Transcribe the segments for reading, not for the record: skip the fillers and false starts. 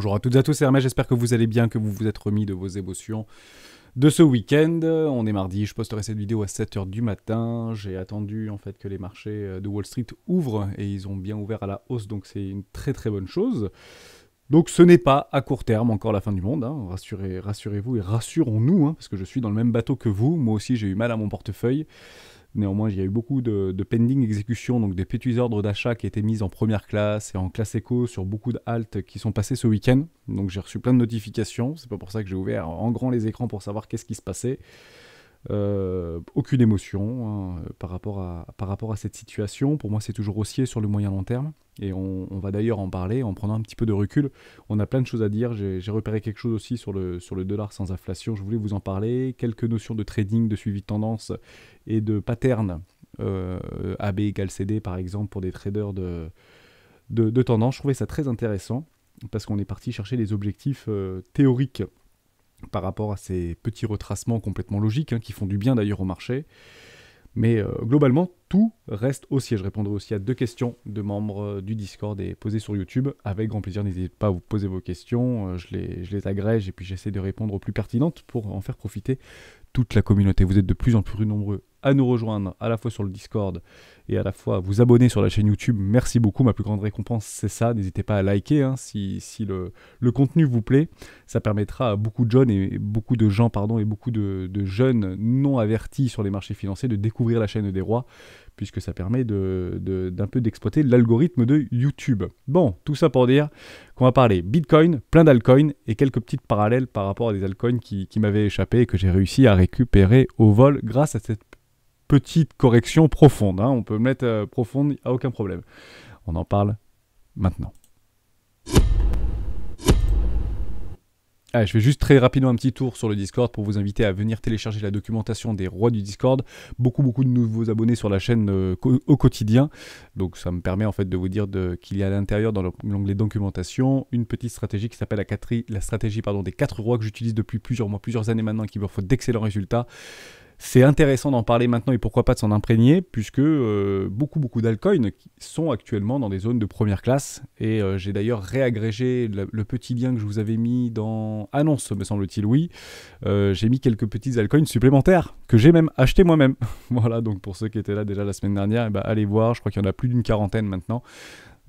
Bonjour à toutes et à tous, c'est Hermès, j'espère que vous allez bien, que vous vous êtes remis de vos émotions de ce week-end. On est mardi, je posterai cette vidéo à 7h du matin. J'ai attendu en fait que les marchés de Wall Street ouvrent et ils ont bien ouvert à la hausse, donc c'est une très très bonne chose. Donc ce n'est pas à court terme encore la fin du monde, hein. Rassurez-vous et rassurons-nous, hein, parce que je suis dans le même bateau que vous. Moi aussi j'ai eu mal à mon portefeuille. Néanmoins, il y a eu beaucoup de pending exécution, donc des petits ordres d'achat qui étaient mis en première classe et en classe éco sur beaucoup de haltes qui sont passés ce week-end. Donc j'ai reçu plein de notifications, c'est pas pour ça que j'ai ouvert en grand les écrans pour savoir qu'est-ce qui se passait. Aucune émotion, hein, par rapport à cette situation. Pour moi, c'est toujours haussier sur le moyen long terme. Et on va d'ailleurs en parler en prenant un petit peu de recul. On a plein de choses à dire. J'ai repéré quelque chose aussi sur le dollar sans inflation. Je voulais vous en parler. Quelques notions de trading, de suivi de tendance et de pattern. AB égale CD, par exemple, pour des traders de tendance. Je trouvais ça très intéressant parce qu'on est parti chercher des objectifs théoriques par rapport à ces petits retracements complètement logiques, hein, qui font du bien d'ailleurs au marché. Mais globalement, tout reste haussier. Je répondrai aussi à 2 questions de membres du Discord et posées sur YouTube. Avec grand plaisir, n'hésitez pas à vous poser vos questions. Je les agrège et puis j'essaie de répondre aux plus pertinentes pour en faire profiter toute la communauté. Vous êtes de plus en plus nombreux à nous rejoindre, à la fois sur le Discord et à la fois à vous abonner sur la chaîne YouTube. Merci beaucoup, ma plus grande récompense c'est ça. N'hésitez pas à liker, hein, si le contenu vous plaît. Ça permettra à beaucoup de jeunes et beaucoup de jeunes non avertis sur les marchés financiers de découvrir la chaîne des rois, puisque ça permet d'un peu d'exploiter l'algorithme de YouTube. Bon, tout ça pour dire qu'on va parler Bitcoin, plein d'altcoins et quelques petites parallèles par rapport à des altcoins qui m'avaient échappé et que j'ai réussi à récupérer au vol grâce à cette petite correction profonde, hein. On peut mettre profonde, il n'y a aucun problème. On en parle maintenant. Allez, je fais juste très rapidement un petit tour sur le Discord pour vous inviter à venir télécharger la documentation des rois du Discord. Beaucoup de nouveaux abonnés sur la chaîne au quotidien. Donc ça me permet en fait de vous dire qu'il y a à l'intérieur, dans l'onglet documentation, une petite stratégie qui s'appelle la stratégie des 4 rois que j'utilise depuis plusieurs mois, plusieurs années maintenant et qui me offre d'excellents résultats. C'est intéressant d'en parler maintenant et pourquoi pas de s'en imprégner, puisque beaucoup d'altcoins sont actuellement dans des zones de première classe. Et j'ai d'ailleurs réagrégé le petit lien que je vous avais mis dans annonce, me semble-t-il, oui. J'ai mis quelques petits altcoins supplémentaires que j'ai même acheté moi-même. Voilà, donc pour ceux qui étaient là déjà la semaine dernière, allez voir, je crois qu'il y en a plus d'une quarantaine maintenant.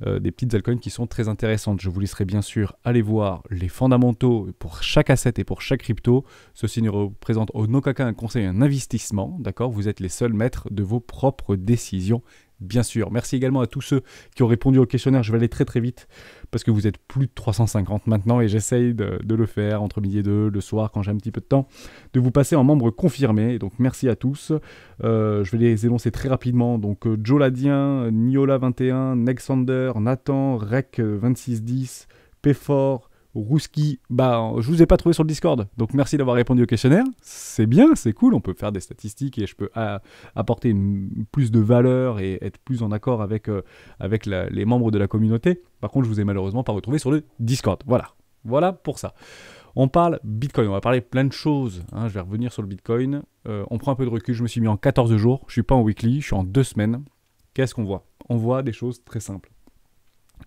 Des petites altcoins qui sont très intéressantes. Je vous laisserai bien sûr aller voir les fondamentaux pour chaque asset et pour chaque crypto. Ceci ne représente en aucun cas un conseil, un investissement, d'accord? Vous êtes les seuls maîtres de vos propres décisions, bien sûr. Merci également à tous ceux qui ont répondu au questionnaire. Je vais aller très vite parce que vous êtes plus de 350 maintenant et j'essaye de le faire entre midi et 2, le soir quand j'ai un petit peu de temps, de vous passer en membre confirmé. Donc merci à tous. Je vais les énoncer très rapidement. Donc Joe Ladien, Niola21, Nexander, Nathan, Rec2610, P4, Rouski, je vous ai pas trouvé sur le Discord, donc merci d'avoir répondu au questionnaire, c'est bien, c'est cool, on peut faire des statistiques et je peux apporter plus de valeur et être plus en accord avec les membres de la communauté. Par contre, je vous ai malheureusement pas retrouvé sur le Discord, voilà pour ça. On parle Bitcoin, on va parler plein de choses, hein. Je vais revenir sur le Bitcoin, on prend un peu de recul, je me suis mis en 14 jours, je suis pas en weekly, je suis en 2 semaines. Qu'est-ce qu'on voit? On voit des choses très simples.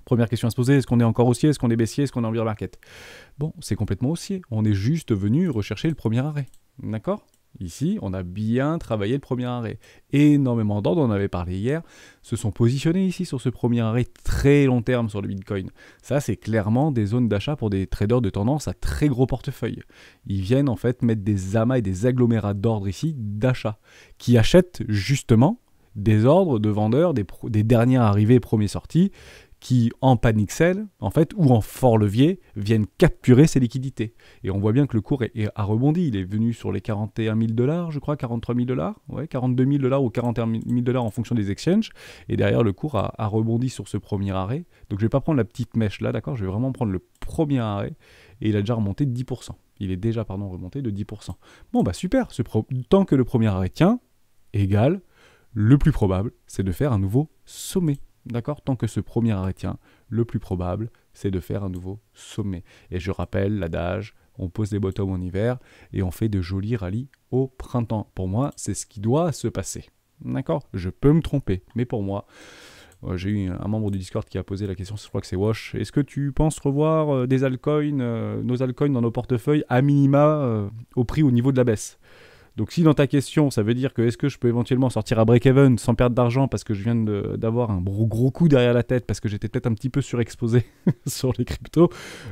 Première question à se poser, est-ce qu'on est encore haussier, est-ce qu'on est baissier, est-ce qu'on est en bear market? Bon, c'est complètement haussier. On est juste venu rechercher le premier arrêt. D'accord? Ici, on a bien travaillé le premier arrêt. Énormément d'ordres, on en avait parlé hier, se sont positionnés ici sur ce premier arrêt très long terme sur le Bitcoin. Ça, c'est clairement des zones d'achat pour des traders de tendance à très gros portefeuille. Ils viennent en fait mettre des amas et des agglomérats d'ordres ici d'achat, qui achètent justement des ordres de vendeurs, des derniers arrivés, premiers sortis, qui en panic sell, en fait, ou en fort levier, viennent capturer ces liquidités. Et on voit bien que le cours a rebondi. Il est venu sur les 41 000 $, je crois, 43 000 $, ouais, 42 000 $ ou 41 000 $ en fonction des exchanges. Et derrière, le cours a rebondi sur ce premier arrêt. Donc je ne vais pas prendre la petite mèche là, d'accord? Je vais vraiment prendre le premier arrêt. Et il a déjà remonté de 10%. Il est déjà, remonté de 10%. Bon, super. Tant que le premier arrêt tient, égal, le plus probable, c'est de faire un nouveau sommet. D'accord? Tant que ce premier arrêt tient, le plus probable, c'est de faire un nouveau sommet. Et je rappelle l'adage, on pose des bottoms en hiver et on fait de jolis rallyes au printemps. Pour moi, c'est ce qui doit se passer. D'accord? Je peux me tromper, mais pour moi, J'ai eu un membre du Discord qui a posé la question, je crois que c'est Wash. Est-ce que tu penses revoir des altcoins, nos altcoins dans nos portefeuilles à minima au prix au niveau de la baisse? Donc si dans ta question, ça veut dire que est-ce que je peux éventuellement sortir à break-even sans perdre d'argent parce que je viens d'avoir un gros coup derrière la tête parce que j'étais peut-être un petit peu surexposé sur les cryptos,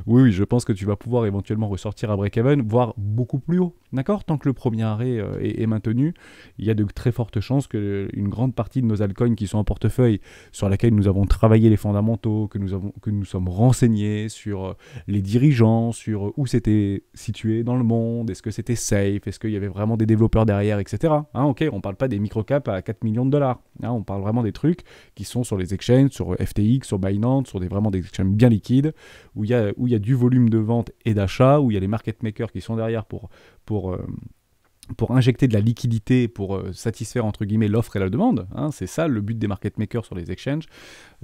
oui, je pense que tu vas pouvoir éventuellement ressortir à break-even, voire beaucoup plus haut. D'accord? Tant que le premier arrêt est maintenu, il y a de très fortes chances qu'une grande partie de nos altcoins qui sont en portefeuille, sur laquelle nous avons travaillé les fondamentaux, que nous sommes renseignés sur les dirigeants, sur où c'était situé dans le monde, est-ce que c'était safe, est-ce qu'il y avait vraiment des développeurs derrière, etc. Hein, ok, on ne parle pas des microcaps à 4 millions de dollars. Hein, on parle vraiment des trucs qui sont sur les exchanges, sur FTX, sur Binance, sur vraiment des exchanges bien liquides, où il y a du volume de vente et d'achat, où il y a les market makers qui sont derrière pour injecter de la liquidité, pour satisfaire entre guillemets l'offre et la demande. Hein, c'est ça le but des market makers sur les exchanges.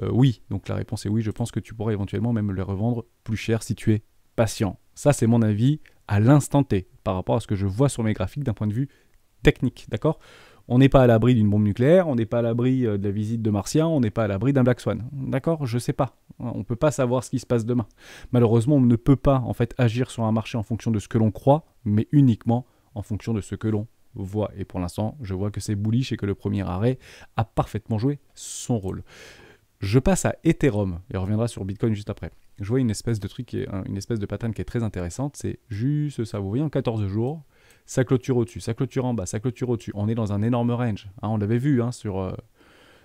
Oui, donc la réponse est oui, je pense que tu pourrais éventuellement même les revendre plus cher si tu es patient. Ça, c'est mon avis à l'instant T, par rapport à ce que je vois sur mes graphiques d'un point de vue technique, d'accord? On n'est pas à l'abri d'une bombe nucléaire, on n'est pas à l'abri de la visite de Martiens, on n'est pas à l'abri d'un Black Swan, d'accord? Je sais pas, on ne peut pas savoir ce qui se passe demain. Malheureusement, on ne peut pas en fait agir sur un marché en fonction de ce que l'on croit, mais uniquement en fonction de ce que l'on voit. Et pour l'instant, je vois que c'est bullish et que le premier arrêt a parfaitement joué son rôle. Je passe à Ethereum et on reviendra sur Bitcoin juste après. Je vois une espèce de truc, une espèce de pattern qui est très intéressante. C'est juste ça. Vous voyez, en 14 jours, ça clôture au-dessus, ça clôture en bas, ça clôture au-dessus. On est dans un énorme range. Hein, on l'avait vu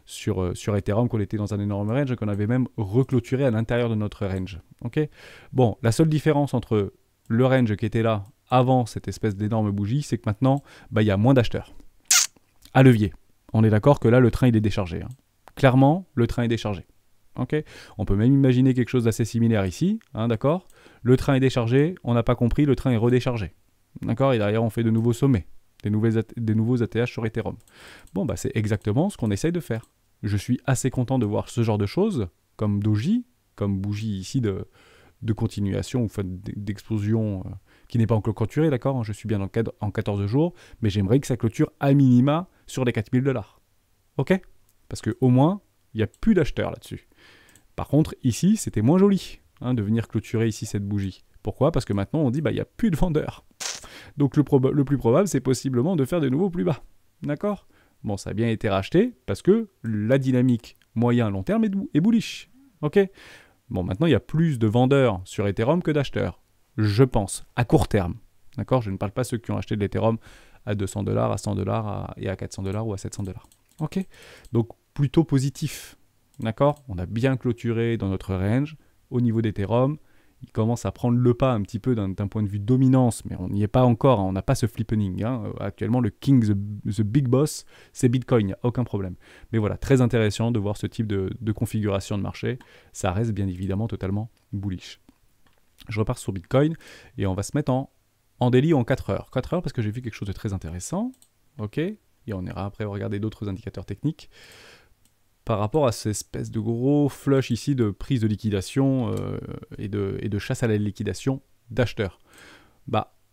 sur Ethereum qu'on était dans un énorme range et qu'on avait même reclôturé à l'intérieur de notre range. Okay, bon, la seule différence entre le range qui était là avant cette espèce d'énorme bougie, c'est que maintenant, il y a moins d'acheteurs. À levier. On est d'accord que là, le train, il est déchargé. Hein. Clairement, le train est déchargé. Okay, on peut même imaginer quelque chose d'assez similaire ici. Hein, d'accord, le train est déchargé, on n'a pas compris, le train est redéchargé. D'accord, et derrière, on fait de nouveaux sommets, des nouveaux ATH sur Ethereum. Bon, c'est exactement ce qu'on essaye de faire. Je suis assez content de voir ce genre de choses, comme doji, comme bougie ici de continuation ou d'explosion qui n'est pas encore clôturée, d'accord, je suis bien en 14 jours, mais j'aimerais que ça clôture à minima sur les 4000 $. Ok? Parce qu'au moins, il n'y a plus d'acheteurs là-dessus. Par contre, ici, c'était moins joli de venir clôturer ici cette bougie. Pourquoi? Parce que maintenant, on dit il n'y a plus de vendeurs. Donc le plus probable, c'est possiblement de faire de nouveau plus bas. D'accord? Bon, ça a bien été racheté parce que la dynamique moyen-long terme est bullish. Ok? Bon, maintenant, il y a plus de vendeurs sur Ethereum que d'acheteurs. Je pense, à court terme. D'accord? Je ne parle pas de ceux qui ont acheté de l'Ethereum à 200 $, à 100 $, et à 400 $ ou à 700 $. Ok? Donc, plutôt positif. D'accord? On a bien clôturé dans notre range. Au niveau d'Ethereum, il commence à prendre le pas un petit peu d'un point de vue dominance, mais on n'y est pas encore, hein, on n'a pas ce flippening. Hein. Actuellement, le king, the big boss, c'est Bitcoin, il n'y a aucun problème. Mais voilà, très intéressant de voir ce type de configuration de marché. Ça reste bien évidemment totalement bullish. Je repars sur Bitcoin et on va se mettre en daily en 4 heures. 4 heures parce que j'ai vu quelque chose de très intéressant. Ok, et on ira après regarder d'autres indicateurs techniques. Par rapport à cette espèce de gros flush ici de prise de liquidation et de chasse à la liquidation d'acheteurs.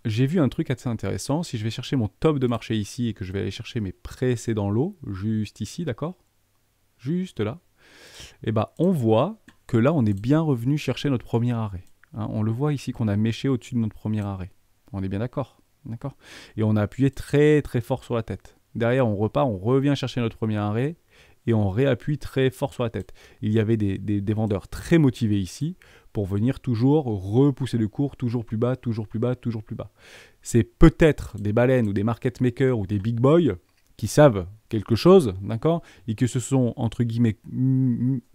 J'ai vu un truc assez intéressant. Si je vais chercher mon top de marché ici et que je vais aller chercher mes précédents lots, juste ici, d'accord? Juste là. On voit que là, on est bien revenu chercher notre premier arrêt. Hein, on le voit ici qu'on a méché au-dessus de notre premier arrêt. On est bien d'accord? D'accord. Et on a appuyé très très fort sur la tête. Derrière, on repart, on revient chercher notre premier arrêt. Et on réappuie très fort sur la tête. Il y avait des vendeurs très motivés ici pour venir toujours repousser le cours toujours plus bas, toujours plus bas, toujours plus bas. C'est peut-être des baleines ou des market makers ou des big boys qui savent quelque chose, d'accord, et que se sont, entre guillemets,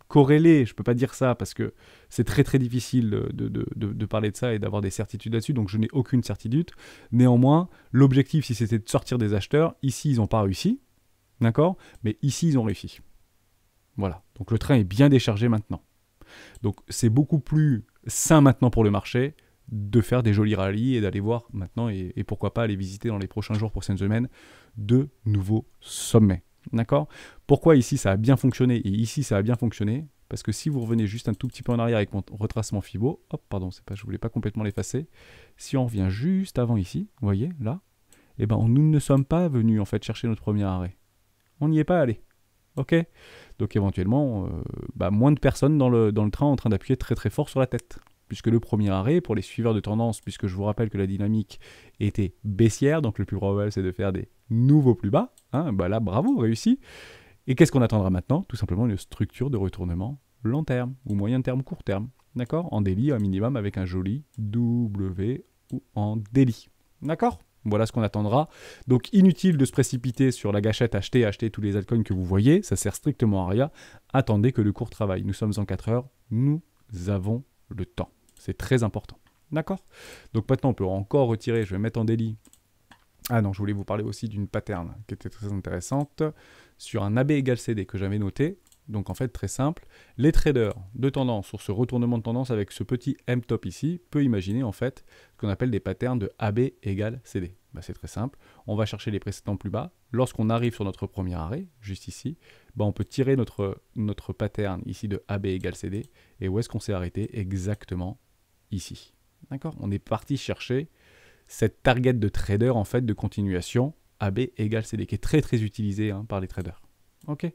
corrélés, je ne peux pas dire ça parce que c'est très très difficile de parler de ça et d'avoir des certitudes là-dessus, donc je n'ai aucune certitude. Néanmoins, l'objectif, si c'était de sortir des acheteurs, ici, ils n'ont pas réussi. D'accord? Mais ici, ils ont réussi. Voilà. Donc le train est bien déchargé maintenant. Donc c'est beaucoup plus sain maintenant pour le marché de faire des jolis rallyes et d'aller voir maintenant et pourquoi pas aller visiter dans les prochains jours, prochaines semaines, de nouveaux sommets. D'accord? Pourquoi ici ça a bien fonctionné et ici ça a bien fonctionné? Parce que si vous revenez juste un tout petit peu en arrière avec mon retracement Fibo, hop, pardon, je voulais pas complètement l'effacer. Si on revient juste avant ici, vous voyez, là, nous ne sommes pas venus en fait chercher notre premier arrêt. On n'y est pas allé. Ok. Donc éventuellement, moins de personnes dans le train en train d'appuyer très très fort sur la tête. Puisque le premier arrêt, pour les suiveurs de tendance, puisque je vous rappelle que la dynamique était baissière, donc le plus probable c'est de faire des nouveaux plus bas. Hein, là, bravo, réussi. Et qu'est-ce qu'on attendra maintenant? Tout simplement une structure de retournement long terme, ou moyen terme, court terme. D'accord? En daily, un minimum, avec un joli W ou en daily. D'accord? Voilà ce qu'on attendra. Donc inutile de se précipiter sur la gâchette, acheter tous les altcoins que vous voyez, ça sert strictement à rien. Attendez que le cours travaille. Nous sommes en 4 heures, nous avons le temps. C'est très important. D'accord? Donc maintenant on peut encore retirer, je vais mettre en daily. Ah non, je voulais vous parler aussi d'une pattern qui était très intéressante sur un AB égale CD que j'avais noté. Donc en fait très simple, les traders de tendance sur ce retournement de tendance avec ce petit M-top ici peut imaginer en fait ce qu'on appelle des patterns de AB égale CD. C'est très simple, on va chercher les précédents plus bas. Lorsqu'on arrive sur notre premier arrêt, juste ici, on peut tirer notre pattern ici de AB égale CD. Et où est-ce qu'on s'est arrêté? Exactement ici. D'accord? On est parti chercher cette target de trader en fait de continuation AB égale CD qui est très très utilisée par les traders. Ok.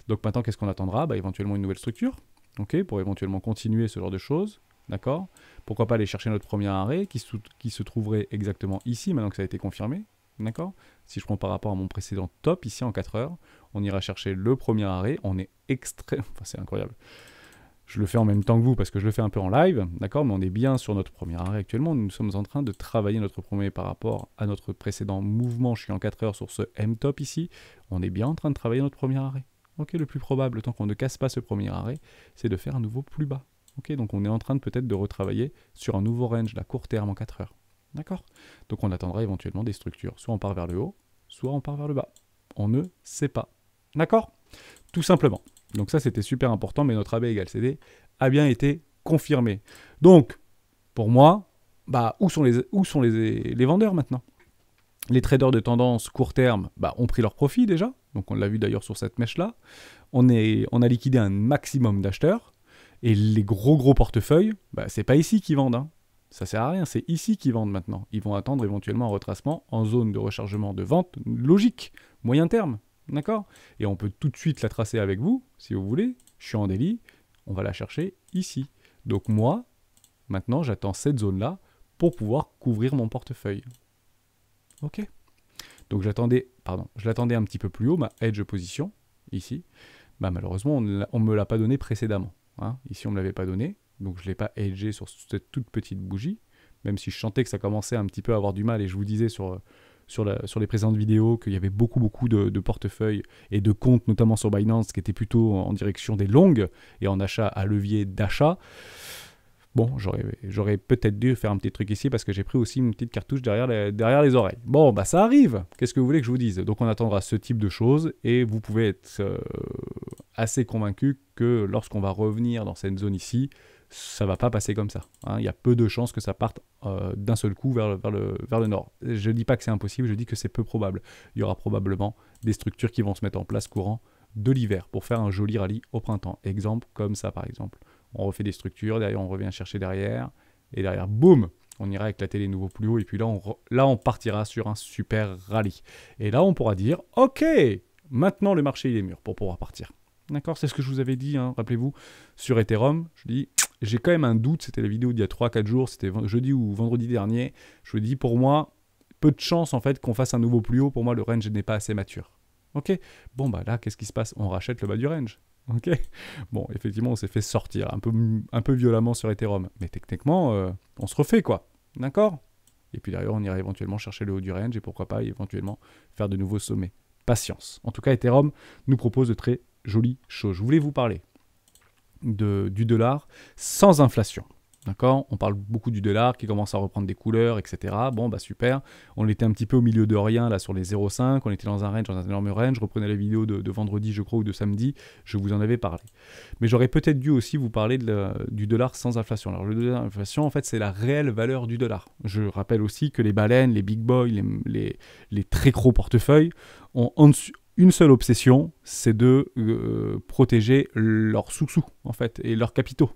Donc maintenant qu'est-ce qu'on attendra? Éventuellement une nouvelle structure, ok, pour éventuellement continuer ce genre de choses. D'accord? Pourquoi pas aller chercher notre premier arrêt qui se trouverait exactement ici maintenant que ça a été confirmé. D'accord? Si je prends par rapport à mon précédent top ici en 4 heures, on ira chercher le premier arrêt. On est extrêmement... Enfin, c'est incroyable. Je le fais en même temps que vous parce que je le fais un peu en live, d'accord, mais on est bien sur notre premier arrêt actuellement. Nous sommes en train de travailler notre premier par rapport à notre précédent mouvement. Je suis en 4 heures sur ce M-top ici. On est bien en train de travailler notre premier arrêt. Ok, le plus probable, tant qu'on ne casse pas ce premier arrêt, c'est de faire un nouveau plus bas. Ok, donc on est en train de peut-être de retravailler sur un nouveau range à court terme en 4 heures. D'accord? Donc on attendra éventuellement des structures. Soit on part vers le haut, soit on part vers le bas. On ne sait pas. D'accord? Tout simplement. Donc ça, c'était super important, mais notre AB égale CD a bien été confirmé. Donc, pour moi, où sont les vendeurs maintenant? Les traders de tendance court terme ont pris leur profit déjà. Donc on l'a vu d'ailleurs sur cette mèche-là. On a liquidé un maximum d'acheteurs. Et les gros portefeuilles, c'est pas ici qu'ils vendent. Ça sert à rien, c'est ici qu'ils vendent maintenant. Ils vont attendre éventuellement un retracement en zone de rechargement de vente logique, moyen terme. D'accord? Et on peut tout de suite la tracer avec vous, si vous voulez. Je suis en daily, on va la chercher ici. Donc moi, maintenant, j'attends cette zone-là pour pouvoir couvrir mon portefeuille. Ok? Donc je l'attendais un petit peu plus haut, ma edge position, ici. Malheureusement, on ne me l'a pas donné précédemment. Ici, on ne me l'avait pas donné, donc je ne l'ai pas edgé sur cette toute petite bougie, même si je sentais que ça commençait un petit peu à avoir du mal, et je vous disais sur les précédentes vidéos qu'il y avait beaucoup de portefeuilles et de comptes, notamment sur Binance, qui étaient plutôt en direction des longues et en achat à levier d'achat. Bon, j'aurais peut-être dû faire un petit truc ici parce que j'ai pris aussi une petite cartouche derrière les oreilles. Bon, ça arrive. Qu'est-ce que vous voulez que je vous dise? Donc on attendra ce type de choses et vous pouvez être assez convaincu que lorsqu'on va revenir dans cette zone ici, ça va pas passer comme ça. Il y a peu de chances que ça parte d'un seul coup vers le nord. Je ne dis pas que c'est impossible, je dis que c'est peu probable. Il y aura probablement des structures qui vont se mettre en place courant de l'hiver pour faire un joli rallye au printemps. Exemple comme ça par exemple. On refait des structures, derrière on revient chercher derrière, et derrière, boum, on ira éclater les nouveaux plus hauts, et puis là on partira sur un super rallye. Et là on pourra dire, ok, maintenant le marché il est mûr pour pouvoir partir. D'accord, c'est ce que je vous avais dit, rappelez-vous, sur Ethereum, je dis, j'ai quand même un doute, c'était la vidéo d'il y a 3-4 jours, c'était jeudi ou vendredi dernier, je vous dis, pour moi, peu de chance en fait qu'on fasse un nouveau plus haut, pour moi le range n'est pas assez mature. Ok, bon là, qu'est-ce qui se passe? On rachète le bas du range. Ok, bon, effectivement, on s'est fait sortir un peu violemment sur Ethereum, mais techniquement, on se refait quoi, d'accord? Et puis derrière, on ira éventuellement chercher le haut du range et pourquoi pas éventuellement faire de nouveaux sommets. Patience. En tout cas, Ethereum nous propose de très jolies choses. Je voulais vous parler du dollar sans inflation. D'accord? On parle beaucoup du dollar qui commence à reprendre des couleurs, etc. Bon, super. On était un petit peu au milieu de rien, là, sur les 0,5. On était dans un énorme range. Je reprenais la vidéo de vendredi, je crois, ou de samedi. Je vous en avais parlé. Mais j'aurais peut-être dû aussi vous parler du dollar sans inflation. Alors, le dollar sans inflation, en fait, c'est la réelle valeur du dollar. Je rappelle aussi que les baleines, les big boys, les très gros portefeuilles ont une seule obsession, c'est de protéger leurs sous-sous, en fait, et leurs capitaux.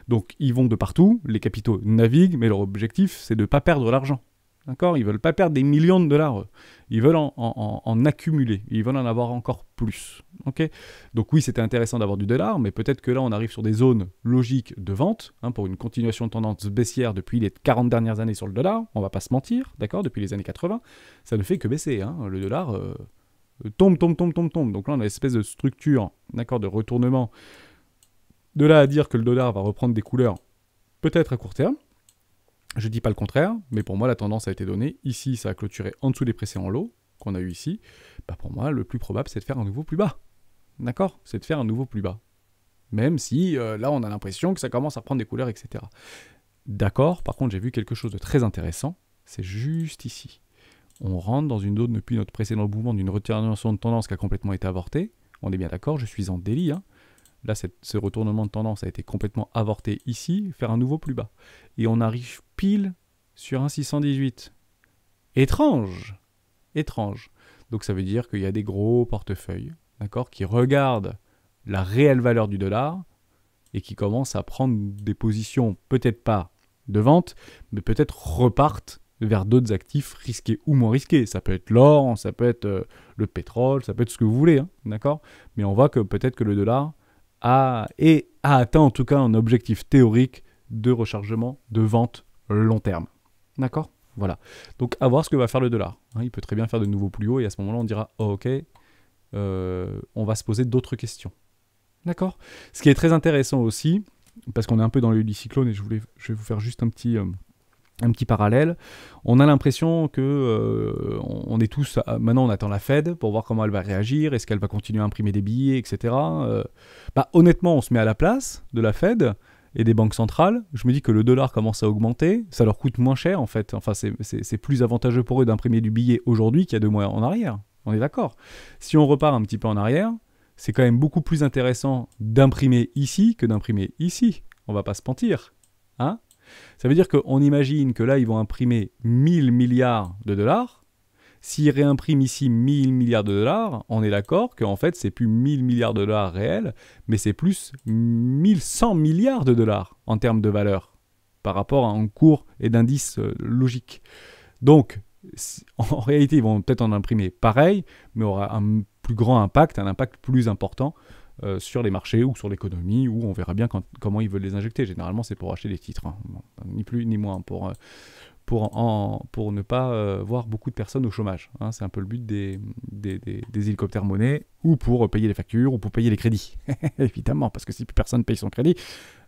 Donc, ils vont de partout, les capitaux naviguent, mais leur objectif, c'est de ne pas perdre l'argent. D'accord? Ils veulent pas perdre des millions de dollars. Ils veulent en accumuler. Ils veulent en avoir encore plus. Ok? Donc oui, c'était intéressant d'avoir du dollar, mais peut-être que là, on arrive sur des zones logiques de vente, hein, pour une continuation de tendance baissière depuis les 40 dernières années sur le dollar. On va pas se mentir, d'accord? Depuis les années 80, ça ne fait que baisser. Hein. Le dollar tombe. Donc là, on a une espèce de structure, d'accord, de retournement. De là à dire que le dollar va reprendre des couleurs, peut-être à court terme. Je ne dis pas le contraire, mais pour moi, la tendance a été donnée. Ici, ça a clôturé en dessous des précédents lots qu'on a eu ici. Bah pour moi, le plus probable, c'est de faire un nouveau plus bas. D'accord? C'est de faire un nouveau plus bas. Même si, là, on a l'impression que ça commence à prendre des couleurs, etc. D'accord? Par contre, j'ai vu quelque chose de très intéressant. C'est juste ici. On rentre dans une zone depuis notre précédent mouvement d'une retournation de tendance qui a complètement été avortée. On est bien d'accord, je suis en délit, hein. Là, ce retournement de tendance a été complètement avorté ici, faire un nouveau plus bas. Et on arrive pile sur un 618. Étrange. Étrange. Donc ça veut dire qu'il y a des gros portefeuilles, d'accord, qui regardent la réelle valeur du dollar et qui commencent à prendre des positions, peut-être pas de vente, mais peut-être repartent vers d'autres actifs risqués ou moins risqués. Ça peut être l'or, ça peut être le pétrole, ça peut être ce que vous voulez, hein, d'accord? Mais on voit que peut-être que le dollar a atteint en tout cas un objectif théorique de rechargement, de vente long terme. D'accord? Voilà. Donc à voir ce que va faire le dollar. Hein, il peut très bien faire de nouveaux plus hauts et à ce moment-là on dira oh, ok, on va se poser d'autres questions. D'accord? Ce qui est très intéressant aussi, parce qu'on est un peu dans le cyclone et je vais vous faire juste un petit parallèle. On a l'impression que on est tous... maintenant, on attend la Fed pour voir comment elle va réagir. Est-ce qu'elle va continuer à imprimer des billets, etc. Honnêtement, on se met à la place de la Fed et des banques centrales. Je me dis que le dollar commence à augmenter. Ça leur coûte moins cher, en fait. Enfin, c'est plus avantageux pour eux d'imprimer du billet aujourd'hui qu'il y a 2 mois en arrière. On est d'accord. Si on repart un petit peu en arrière, c'est quand même beaucoup plus intéressant d'imprimer ici que d'imprimer ici. On va pas se mentir. Hein? Ça veut dire qu'on imagine que là, ils vont imprimer 1000 milliards de dollars. S'ils réimpriment ici 1000 milliards de dollars, on est d'accord qu'en fait, c'est plus 1000 milliards de dollars réels, mais c'est plus 1100 milliards de dollars en termes de valeur par rapport à un cours et d'indice logique. Donc, en réalité, ils vont peut-être en imprimer pareil, mais aura un plus grand impact, un impact plus important sur les marchés ou sur l'économie, où on verra bien comment ils veulent les injecter. Généralement, c'est pour acheter des titres, hein. Bon, ni plus ni moins, pour ne pas voir beaucoup de personnes au chômage. Hein. C'est un peu le but des hélicoptères monnaie, ou pour payer les factures, ou pour payer les crédits. Évidemment, parce que si plus personne paye son crédit,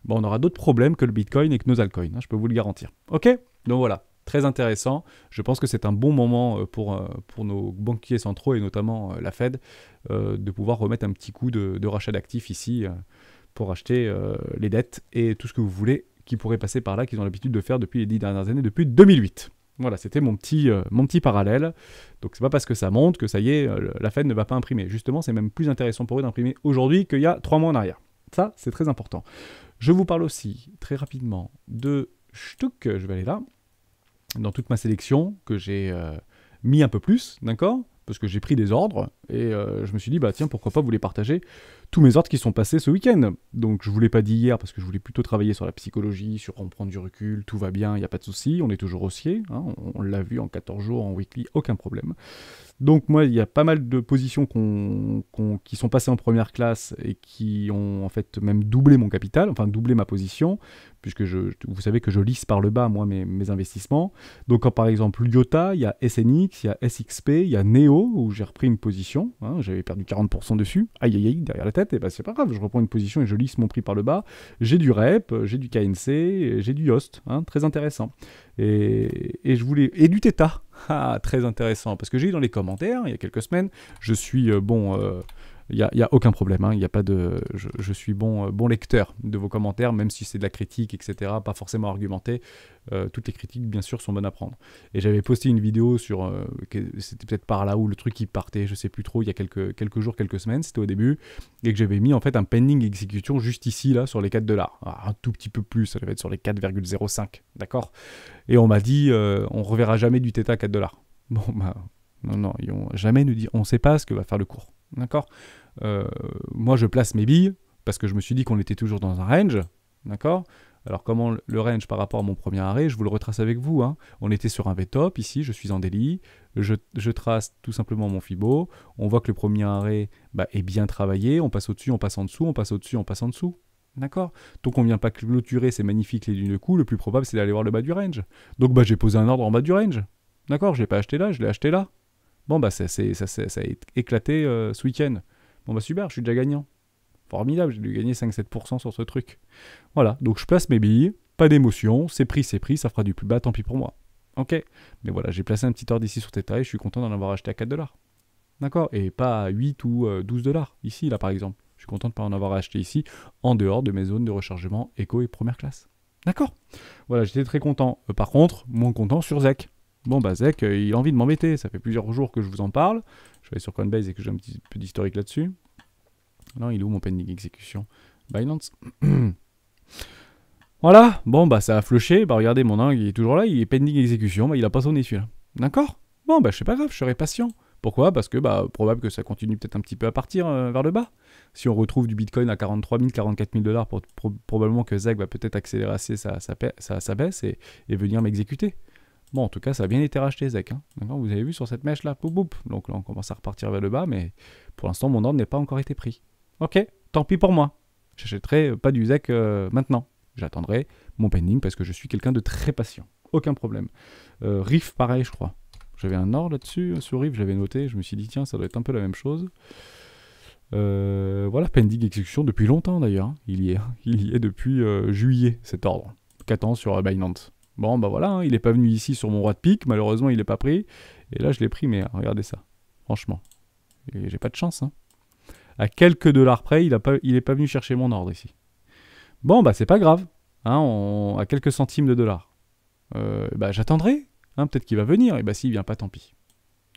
on aura d'autres problèmes que le Bitcoin et que nos altcoins, hein, je peux vous le garantir. Ok? Donc voilà. Très intéressant. Je pense que c'est un bon moment pour nos banquiers centraux et notamment la Fed de pouvoir remettre un petit coup de rachat d'actifs ici pour acheter les dettes et tout ce que vous voulez qui pourrait passer par là, qu'ils ont l'habitude de faire depuis les 10 dernières années, depuis 2008. Voilà, c'était mon petit parallèle. Donc c'est pas parce que ça monte que ça y est, la Fed ne va pas imprimer. Justement, c'est même plus intéressant pour eux d'imprimer aujourd'hui qu'il y a 3 mois en arrière. Ça, c'est très important. Je vous parle aussi très rapidement de Stuck, je vais aller là, dans toute ma sélection, que j'ai mis un peu plus, d'accord? Parce que j'ai pris des ordres, et je me suis dit, tiens, pourquoi pas vous les partager, tous mes ordres qui sont passés ce week-end. Donc je ne vous l'ai pas dit hier, parce que je voulais plutôt travailler sur la psychologie, sur prendre du recul, tout va bien, il n'y a pas de souci, on est toujours haussier, hein, on l'a vu en 14 jours, en weekly, aucun problème. Donc moi, il y a pas mal de positions qui sont passées en première classe et qui ont en fait même doublé mon capital, enfin doublé ma position, puisque vous savez que je lisse par le bas, moi, mes investissements. Donc quand par exemple Lyota, il y a SNX, il y a SXP, il y a Neo, où j'ai repris une position, hein, j'avais perdu 40% dessus, aïe aïe aïe, derrière la tête, et c'est pas grave, je reprends une position et je lisse mon prix par le bas. J'ai du REP, j'ai du KNC, j'ai du Yoast, hein, très intéressant. Et du Theta, très intéressant, parce que j'ai eu dans les commentaires, il y a quelques semaines, je suis il n'y a aucun problème, hein, y a pas de, je suis bon lecteur de vos commentaires, même si c'est de la critique, etc., pas forcément argumenté. Toutes les critiques, bien sûr, sont bonnes à prendre. Et j'avais posté une vidéo sur, c'était peut-être par là où le truc qui partait, je sais plus trop, il y a quelques jours, quelques semaines, c'était au début, et que j'avais mis en fait un pending exécution juste ici, là, sur les 4 $. Un tout petit peu plus, ça devait être sur les 4,05, d'accord? Et on m'a dit, on reverra jamais du Theta à 4 $. Bon, non, jamais nous dit, on ne sait pas ce que va faire le cours. D'accord? Moi, je place mes billes parce que je me suis dit qu'on était toujours dans un range. D'accord? Alors comment le range par rapport à mon premier arrêt, je vous le retrace avec vous. Hein. On était sur un V-top, ici je suis en daily, je trace tout simplement mon Fibo, on voit que le premier arrêt est bien travaillé, on passe au-dessus, on passe en dessous, on passe au-dessus, on passe en dessous. D'accord. Donc on ne vient pas clôturer ces magnifiques lignes de coup, le plus probable c'est d'aller voir le bas du range. Donc j'ai posé un ordre en bas du range. D'accord, je ne l'ai pas acheté là, je l'ai acheté là. Bon ça a éclaté ce week-end. Bon super, je suis déjà gagnant. Formidable, j'ai dû gagner 5-7% sur ce truc. Voilà, donc je place mes billes, pas d'émotion, c'est pris, ça fera du plus bas, tant pis pour moi. Ok, mais voilà, j'ai placé un petit ordre ici sur Theta et je suis content d'en avoir acheté à 4$. D'accord, et pas à 8 ou 12$, ici, là par exemple. Je suis content de ne pas en avoir acheté ici, en dehors de mes zones de rechargement éco et première classe. D'accord. Voilà, j'étais très content. Par contre, moins content sur Zec. Bon, Zec, il a envie de m'embêter. Ça fait plusieurs jours que je vous en parle. Je vais aller sur Coinbase et que j'ai un petit peu d'historique là-dessus. Non, il est où mon pending exécution? Binance. Voilà, bon, ça a flushé. Regardez, mon angle, il est toujours là. Il est pending exécution. Il a pas sonné celui-là. D'accord. Bon, c'est pas grave, je serai patient. Pourquoi? Parce que probable que ça continue peut-être un petit peu à partir vers le bas. Si on retrouve du Bitcoin à 43 000, 44 000 $, probablement que Zec va peut-être accélérer assez sa baisse et venir m'exécuter. Bon, en tout cas, ça a bien été racheté, Zec. Hein. Vous avez vu sur cette mèche-là, poup, poup. Donc là, on commence à repartir vers le bas, mais pour l'instant, mon ordre n'est pas encore été pris. Ok, tant pis pour moi. J'achèterai pas du Zec maintenant. J'attendrai mon pending parce que je suis quelqu'un de très patient. Aucun problème. Riff, pareil, je crois. J'avais un ordre là-dessus, sur Riff, j'avais noté. Je me suis dit, tiens, ça doit être un peu la même chose. Voilà, pending exécution depuis longtemps d'ailleurs. Hein. Il y est depuis juillet, cet ordre. 4 ans sur Binance. Bon, voilà, hein, il n'est pas venu ici sur mon roi de pique. Malheureusement, il n'est pas pris. Et là, je l'ai pris, mais regardez ça. Franchement. Et j'ai pas de chance. Hein. À quelques dollars près, il est pas venu chercher mon ordre ici. Bon, c'est pas grave. Hein, à quelques centimes de dollars. J'attendrai. Hein, peut-être qu'il va venir. Et s'il vient pas, tant pis.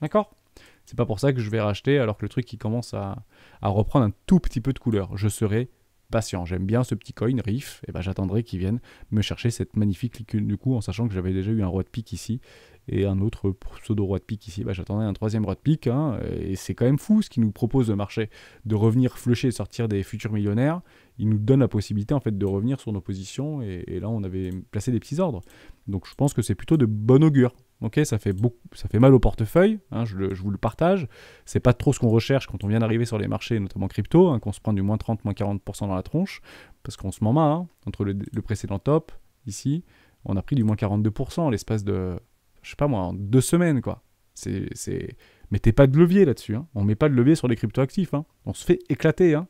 D'accord ? C'est pas pour ça que je vais racheter alors que le truc qui commence à reprendre un tout petit peu de couleur. Je serai patient. J'aime bien ce petit coin, Riff. Et j'attendrai qu'il vienne me chercher cette magnifique liquide du coup en sachant que j'avais déjà eu un roi de pique ici et un autre pseudo roi de pique ici. J'attendais un troisième roi de pique. Hein, et c'est quand même fou ce qu'il nous propose le marché de revenir flusher et sortir des futurs millionnaires. Il nous donne la possibilité en fait de revenir sur nos positions et là on avait placé des petits ordres. Donc je pense que c'est plutôt de bon augure. Ok, ça fait mal au portefeuille, hein, je vous le partage. C'est pas trop ce qu'on recherche quand on vient d'arriver sur les marchés, notamment crypto, hein, qu'on se prend du moins 30, moins 40% dans la tronche, parce qu'on se ment main, hein, entre le précédent top, ici, on a pris du moins 42% l'espace de, je sais pas moi, en 2 semaines, quoi. Mettez pas de levier là-dessus, hein. On met pas de levier sur les crypto-actifs, hein. On se fait éclater, hein.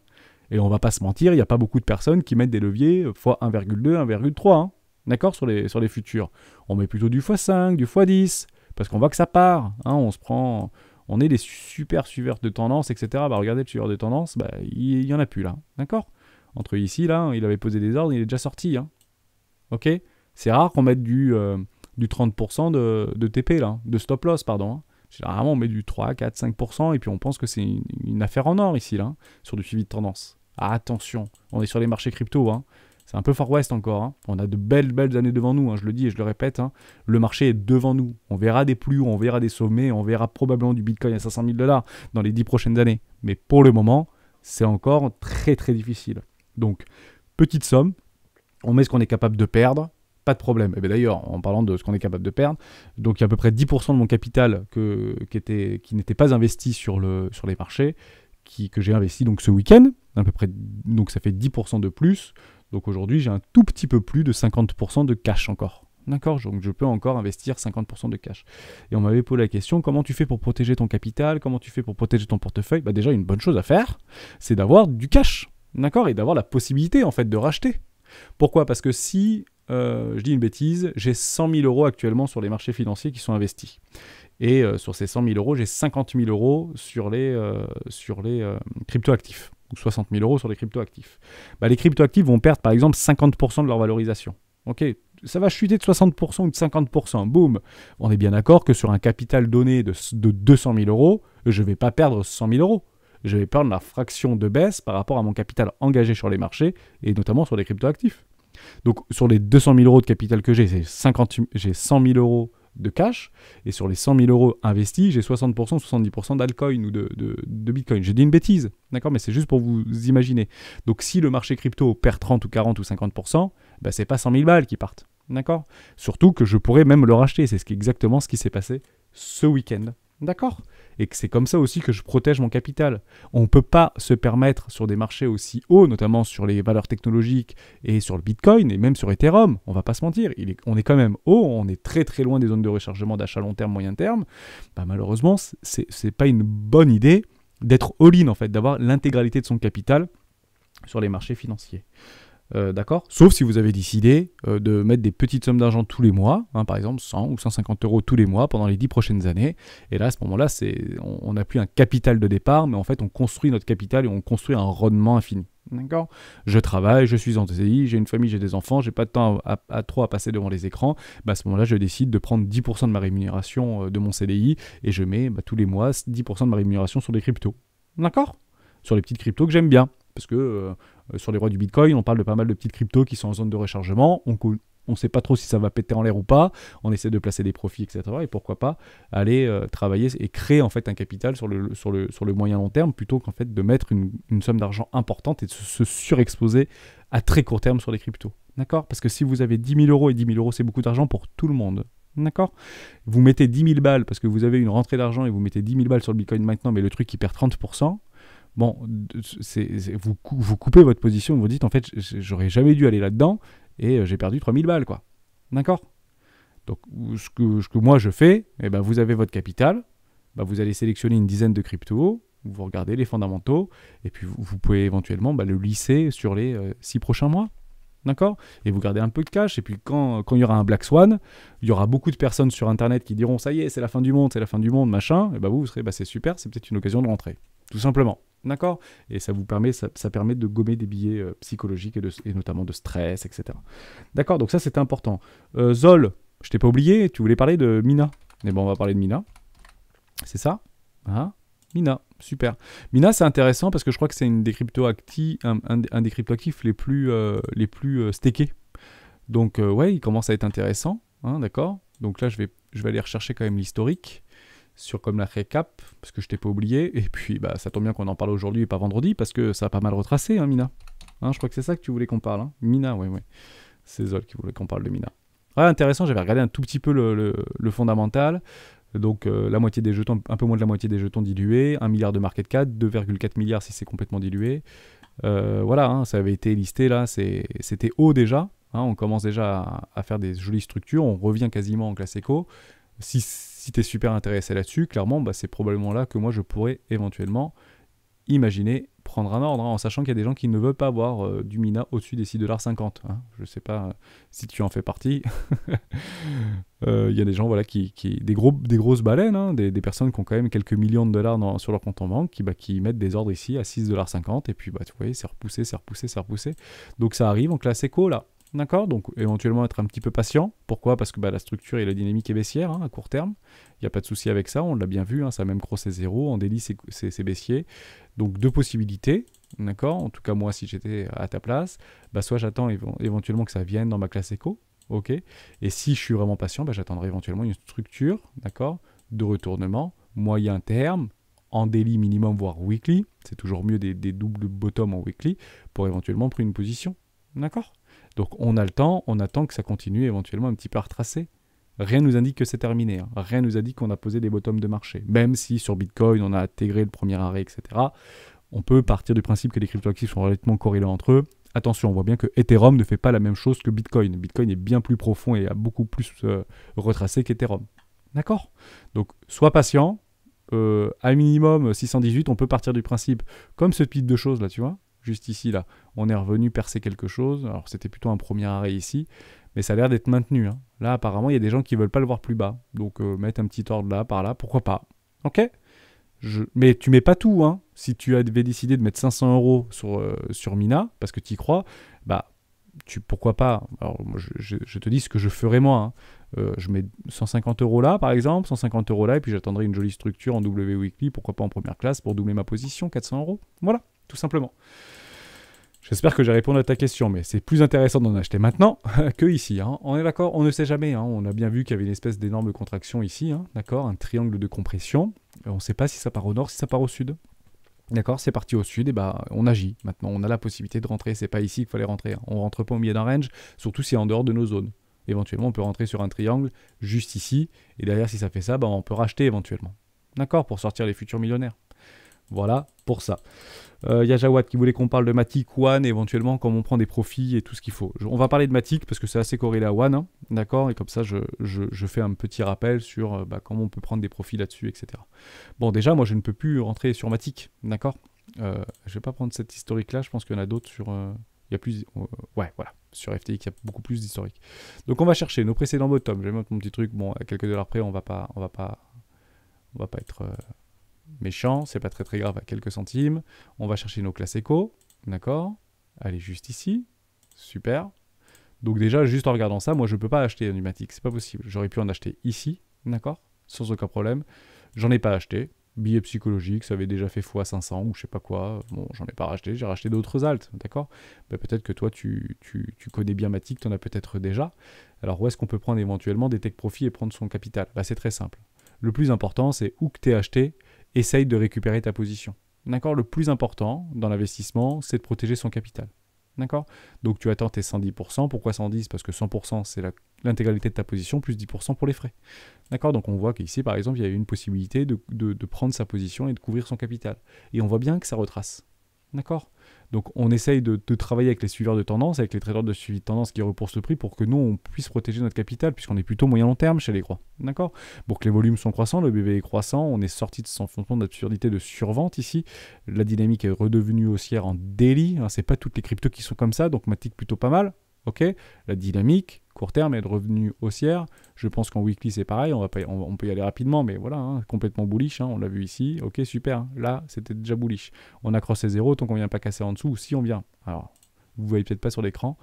Et on va pas se mentir, il n'y a pas beaucoup de personnes qui mettent des leviers x 1,2, 1,3, hein. D'accord, sur les futurs. On met plutôt du x5, du x10, parce qu'on voit que ça part. Hein, on est des super suiveurs de tendance, etc. Regardez le suiveur de tendance, il n'y en a plus là. D'accord. Entre ici, là, il avait posé des ordres, il est déjà sorti. Hein. Ok. C'est rare qu'on mette du 30% de TP, là, de stop loss, pardon. Hein. Généralement, on met du 3, 4, 5%, et puis on pense que c'est une affaire en or ici, là, sur du suivi de tendance. Ah, attention, on est sur les marchés crypto, hein. C'est un peu Far West encore. Hein. On a de belles années devant nous. Hein. Je le dis et je le répète. Hein. Le marché est devant nous. On verra des plus hauts, on verra des sommets, on verra probablement du Bitcoin à 500 000 $ dans les 10 prochaines années. Mais pour le moment, c'est encore très très difficile. Donc, petite somme. On met ce qu'on est capable de perdre. Pas de problème. Et bien d'ailleurs, en parlant de ce qu'on est capable de perdre, donc il y a à peu près 10% de mon capital qui n'était pas investi sur les marchés, que j'ai investi donc ce week-end. À peu près, donc ça fait 10% de plus. Donc aujourd'hui, j'ai un tout petit peu plus de 50% de cash encore. D'accord? Donc je peux encore investir 50% de cash. Et on m'avait posé la question, comment tu fais pour protéger ton capital? Comment tu fais pour protéger ton portefeuille? Déjà, une bonne chose à faire, c'est d'avoir du cash. D'accord? Et d'avoir la possibilité, en fait, de racheter. Pourquoi? Parce que si, je dis une bêtise, j'ai 100 000 € actuellement sur les marchés financiers qui sont investis. Et sur ces 100 000 €, j'ai 50 000 € sur les crypto-actifs. Ou 60 000 € sur les crypto-actifs. Les crypto-actifs vont perdre par exemple 50% de leur valorisation. Ok, ça va chuter de 60% ou de 50%. Boum. On est bien d'accord que sur un capital donné de 200 000 €, je ne vais pas perdre 100 000 €. Je vais perdre la fraction de baisse par rapport à mon capital engagé sur les marchés et notamment sur les crypto-actifs. Donc sur les 200 000 € de capital que j'ai 100 000 € de cash, et sur les 100 000 euros investis, j'ai 60%, 70% d'altcoin ou de bitcoin. J'ai dit une bêtise, d'accord, mais c'est juste pour vous imaginer. Donc si le marché crypto perd 30 ou 40 ou 50%, bah, c'est pas 100 000 balles qui partent, d'accord. Surtout que je pourrais même le racheter, c'est exactement ce qui s'est passé ce week-end, d'accord. Et que c'est comme ça aussi que je protège mon capital. On ne peut pas se permettre sur des marchés aussi hauts, notamment sur les valeurs technologiques et sur le Bitcoin et même sur Ethereum, on ne va pas se mentir, on est quand même haut, on est très très loin des zones de rechargement d'achat long terme, moyen terme. Bah, malheureusement, c'est pas une bonne idée d'être all-in en fait, d'avoir l'intégralité de son capital sur les marchés financiers. D'accord. Sauf si vous avez décidé de mettre des petites sommes d'argent tous les mois, hein, par exemple 100 ou 150 euros tous les mois pendant les 10 prochaines années. Et là, à ce moment-là, on n'a plus un capital de départ, mais en fait, on construit notre capital et on construit un rendement infini. D'accord. Je travaille, je suis en CDI, j'ai une famille, j'ai des enfants, j'ai pas de temps trop à passer devant les écrans. Bah, à ce moment-là, je décide de prendre 10% de ma rémunération de mon CDI et je mets tous les mois 10% de ma rémunération sur des cryptos. D'accord. Sur les petites cryptos que j'aime bien. Parce que sur les rois du Bitcoin, on parle de pas mal de petites cryptos qui sont en zone de rechargement. On ne sait pas trop si ça va péter en l'air ou pas. On essaie de placer des profits, etc. Et pourquoi pas aller travailler et créer en fait un capital sur le moyen long terme plutôt qu'en fait de mettre une somme d'argent importante et de se surexposer à très court terme sur les cryptos. D'accord. Parce que si vous avez 10 000 euros, et 10 000 euros c'est beaucoup d'argent pour tout le monde. D'accord. Vous mettez 10 000 balles parce que vous avez une rentrée d'argent et vous mettez 10 000 balles sur le Bitcoin maintenant, mais le truc qui perd 30%. Bon, vous coupez votre position, vous dites en fait j'aurais jamais dû aller là-dedans et j'ai perdu 3000 balles quoi. D'accord. Donc ce que moi je fais, vous avez votre capital, vous allez sélectionner une dizaine de cryptos, vous regardez les fondamentaux et puis vous pouvez éventuellement le lisser sur les 6 prochains mois. D'accord. Et vous gardez un peu de cash. Et puis quand il y aura un Black Swan, il y aura beaucoup de personnes sur Internet qui diront ça y est, c'est la fin du monde, machin. Et vous serez, c'est super, c'est peut-être une occasion de rentrer. Tout simplement. D'accord. Et ça vous permet, ça permet de gommer des billets psychologiques et notamment de stress, etc. D'accord. Donc ça, c'était important. Zol, je t'ai pas oublié, tu voulais parler de Mina. Mais bon, on va parler de Mina. C'est ça, hein. Mina, super. Mina, c'est intéressant parce que je crois que c'est une des crypto-actifs, un des crypto-actifs les plus stakés. Donc, ouais, il commence à être intéressant, hein, d'accord. Donc là, je vais aller rechercher quand même l'historique sur comme la récap, parce que je t'ai pas oublié. Et puis, ça tombe bien qu'on en parle aujourd'hui et pas vendredi, parce que ça a pas mal retracé, hein, Mina. Hein, je crois que c'est ça que tu voulais qu'on parle. Hein. Mina, ouais. C'est Zol qui voulait qu'on parle de Mina. Ouais, intéressant, j'avais regardé un tout petit peu le fondamental. Donc la moitié des jetons, un peu moins de la moitié des jetons dilués, 1 milliard de market cap, 2,4 milliards si c'est complètement dilué. Voilà, hein, ça avait été listé là, c'était haut déjà. Hein, on commence déjà à faire des jolies structures, on revient quasiment en classe éco. Si tu es super intéressé là-dessus, clairement, c'est probablement là que moi je pourrais éventuellement imaginer prendre un ordre, hein, en sachant qu'il y a des gens qui ne veulent pas avoir du Mina au-dessus des 6,50 $. Hein. Je ne sais pas si tu en fais partie. Il y a des gens des grosses baleines, hein, des personnes qui ont quand même quelques millions de dollars sur leur compte en banque, qui mettent des ordres ici à 6,50 $. Et puis, vous voyez, c'est repoussé. Donc ça arrive en classe éco là. D'accord. Donc éventuellement être un petit peu patient. Pourquoi ? Parce que la structure et la dynamique est baissière, hein, à court terme. Il n'y a pas de souci avec ça, on l'a bien vu, hein, ça a même crossé zéro, en daily c'est baissier. Donc deux possibilités, d'accord. En tout cas moi si j'étais à ta place, soit j'attends éventuellement que ça vienne dans ma classe éco, ok. Et si je suis vraiment patient, j'attendrai éventuellement une structure, d'accord, de retournement moyen terme, en daily minimum voire weekly. C'est toujours mieux des doubles bottom en weekly pour éventuellement prendre une position, d'accord. Donc on a le temps, on attend que ça continue éventuellement un petit peu à retracer. Rien ne nous indique que c'est terminé. Hein. Rien ne nous indique qu'on a posé des bottoms de marché. Même si sur Bitcoin, on a intégré le premier arrêt, etc. On peut partir du principe que les cryptoactifs sont relativement corrélés entre eux. Attention, on voit bien que Ethereum ne fait pas la même chose que Bitcoin. Bitcoin est bien plus profond et a beaucoup plus retracé qu'Ethereum. D'accord ? Donc, sois patient. À minimum 618, on peut partir du principe, comme ce type de choses là, tu vois, juste ici, là, on est revenu percer quelque chose. Alors, c'était plutôt un premier arrêt ici. Mais ça a l'air d'être maintenu. Hein. Là, apparemment, il y a des gens qui ne veulent pas le voir plus bas. Donc, mettre un petit ordre là, par là, pourquoi pas. Ok ? Mais tu mets pas tout. Hein. Si tu avais décidé de mettre 500 € sur Mina, parce que tu y crois, pourquoi pas. Alors, moi, je te dis ce que je ferais moi. Hein. Je mets 150 € là, par exemple, 150 € là, et puis j'attendrai une jolie structure en W Weekly, pourquoi pas en première classe, pour doubler ma position, 400 €. Voilà, tout simplement. J'espère que j'ai répondu à ta question, mais c'est plus intéressant d'en acheter maintenant que ici. Hein. On est d'accord, on ne sait jamais. Hein. On a bien vu qu'il y avait une espèce d'énorme contraction ici, hein. D'accord, un triangle de compression. On ne sait pas si ça part au nord, si ça part au sud. D'accord, c'est parti au sud, et bah on agit. Maintenant, on a la possibilité de rentrer. C'est pas ici qu'il fallait rentrer. Hein. On rentre pas au milieu d'un range, surtout si c'est en dehors de nos zones. Éventuellement, on peut rentrer sur un triangle juste ici, et derrière, si ça fait ça, bah, on peut racheter éventuellement. D'accord, pour sortir les futurs millionnaires. Voilà pour ça. Il y a Jawad qui voulait qu'on parle de Matic, One, éventuellement, comme on prend des profits et tout ce qu'il faut. On va parler de Matic parce que c'est assez corrélé à One, hein, d'accord. Et comme ça, je fais un petit rappel sur comment on peut prendre des profits là-dessus, etc. Bon, déjà, moi, je ne peux plus rentrer sur Matic, d'accord. Je ne vais pas prendre cette historique-là, je pense qu'il y en a d'autres sur... il y a plus... ouais, voilà. Sur FTX, il y a beaucoup plus d'historique. Donc, on va chercher nos précédents bottoms. Je vais mettre mon petit truc. Bon, à quelques dollars près, on va pas être... méchant, c'est pas très très grave à quelques centimes. On va chercher nos classes éco, d'accord. Elle est juste ici, super. Donc déjà, juste en regardant ça, moi je peux pas acheter un Numatic, c'est pas possible. J'aurais pu en acheter ici, d'accord, sans aucun problème. J'en ai pas acheté. Billet psychologique, ça avait déjà fait x500 ou je sais pas quoi. Bon, j'en ai pas racheté, j'ai racheté d'autres alts, d'accord. Bah, peut-être que toi tu connais bien Matic, tu en as peut-être déjà. Alors où est-ce qu'on peut prendre éventuellement des take profits et prendre son capital? Bah, c'est très simple. Le plus important, c'est où que tu es acheté, essaye de récupérer ta position. D'accord. Le plus important dans l'investissement, c'est de protéger son capital. D'accord. Donc tu attends tes 110%. Pourquoi 110? Parce que 100%, c'est l'intégralité de ta position, plus 10% pour les frais. D'accord. Donc on voit qu'ici, par exemple, il y a eu une possibilité de prendre sa position et de couvrir son capital. Et on voit bien que ça retrace. D'accord. Donc on essaye de travailler avec les suiveurs de tendance, avec les traders de suivi de tendance qui repoussent le prix pour que nous, on puisse protéger notre capital, puisqu'on est plutôt moyen long terme chez les croix. D'accord. Donc les volumes sont croissants, le BV est croissant, on est sorti de son fondement d'absurdité de survente ici. La dynamique est redevenue haussière en daily. Hein, c'est pas toutes les cryptos qui sont comme ça, donc Matic plutôt pas mal. Ok, la dynamique, court terme, est revenue haussière. Je pense qu'en weekly, c'est pareil. On peut y aller rapidement, mais voilà, hein, complètement bullish. Hein, on l'a vu ici. Ok, super. Hein. Là, c'était déjà bullish. On a crossé 0, tant qu'on vient pas casser en dessous, ou si on vient. Alors, vous voyez peut-être pas sur l'écran.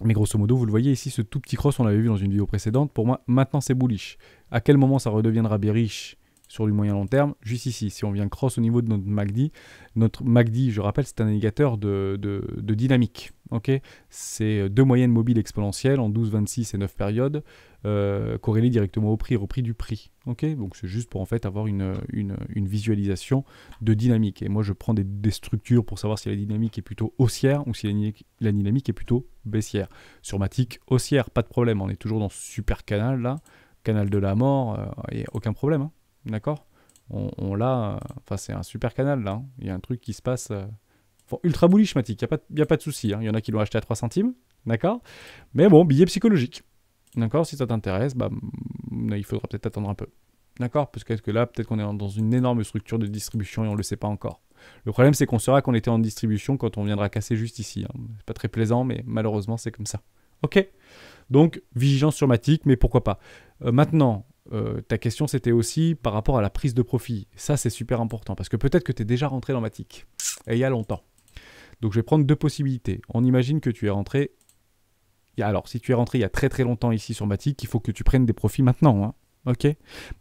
Mais grosso modo, vous le voyez ici, ce tout petit cross, on l'avait vu dans une vidéo précédente. Pour moi, maintenant, c'est bullish. À quel moment ça redeviendra bearish sur du moyen long terme? Juste ici, si on vient cross au niveau de notre MACD. Notre MACD, je rappelle, c'est un indicateur de dynamique. Okay, c'est deux moyennes mobiles exponentielles en 12, 26 et 9 périodes, corrélées directement au prix du prix. Okay, donc c'est juste pour en fait avoir une visualisation de dynamique. Et moi je prends des structures pour savoir si la dynamique est plutôt haussière ou si la dynamique est plutôt baissière. Sur Matic, haussière, pas de problème, on est toujours dans ce super canal là, canal de la mort, et aucun problème, hein, d'accord. On l'a, enfin c'est un super canal là, hein. Il y a un truc qui se passe... ultra bullish Matic, il n'y a pas de souci. Hein. Il y en a qui l'ont acheté à 3 centimes, d'accord. Mais bon, billet psychologique. D'accord, si ça t'intéresse, bah, il faudra peut-être attendre un peu. D'accord, parce que là, peut-être qu'on est dans une énorme structure de distribution et on ne le sait pas encore. Le problème, c'est qu'on saura qu'on était en distribution quand on viendra casser juste ici. Hein. C'est pas très plaisant, mais malheureusement, c'est comme ça. Ok, donc vigilance sur Matic, mais pourquoi pas. Maintenant, ta question, c'était aussi par rapport à la prise de profit. Ça, c'est super important, parce que peut-être que tu es déjà rentré dans Matic, et il y a longtemps. Donc je vais prendre deux possibilités. On imagine que tu es rentré... Alors, si tu es rentré il y a très très longtemps ici sur Matic, il faut que tu prennes des profits maintenant. Hein. Ok.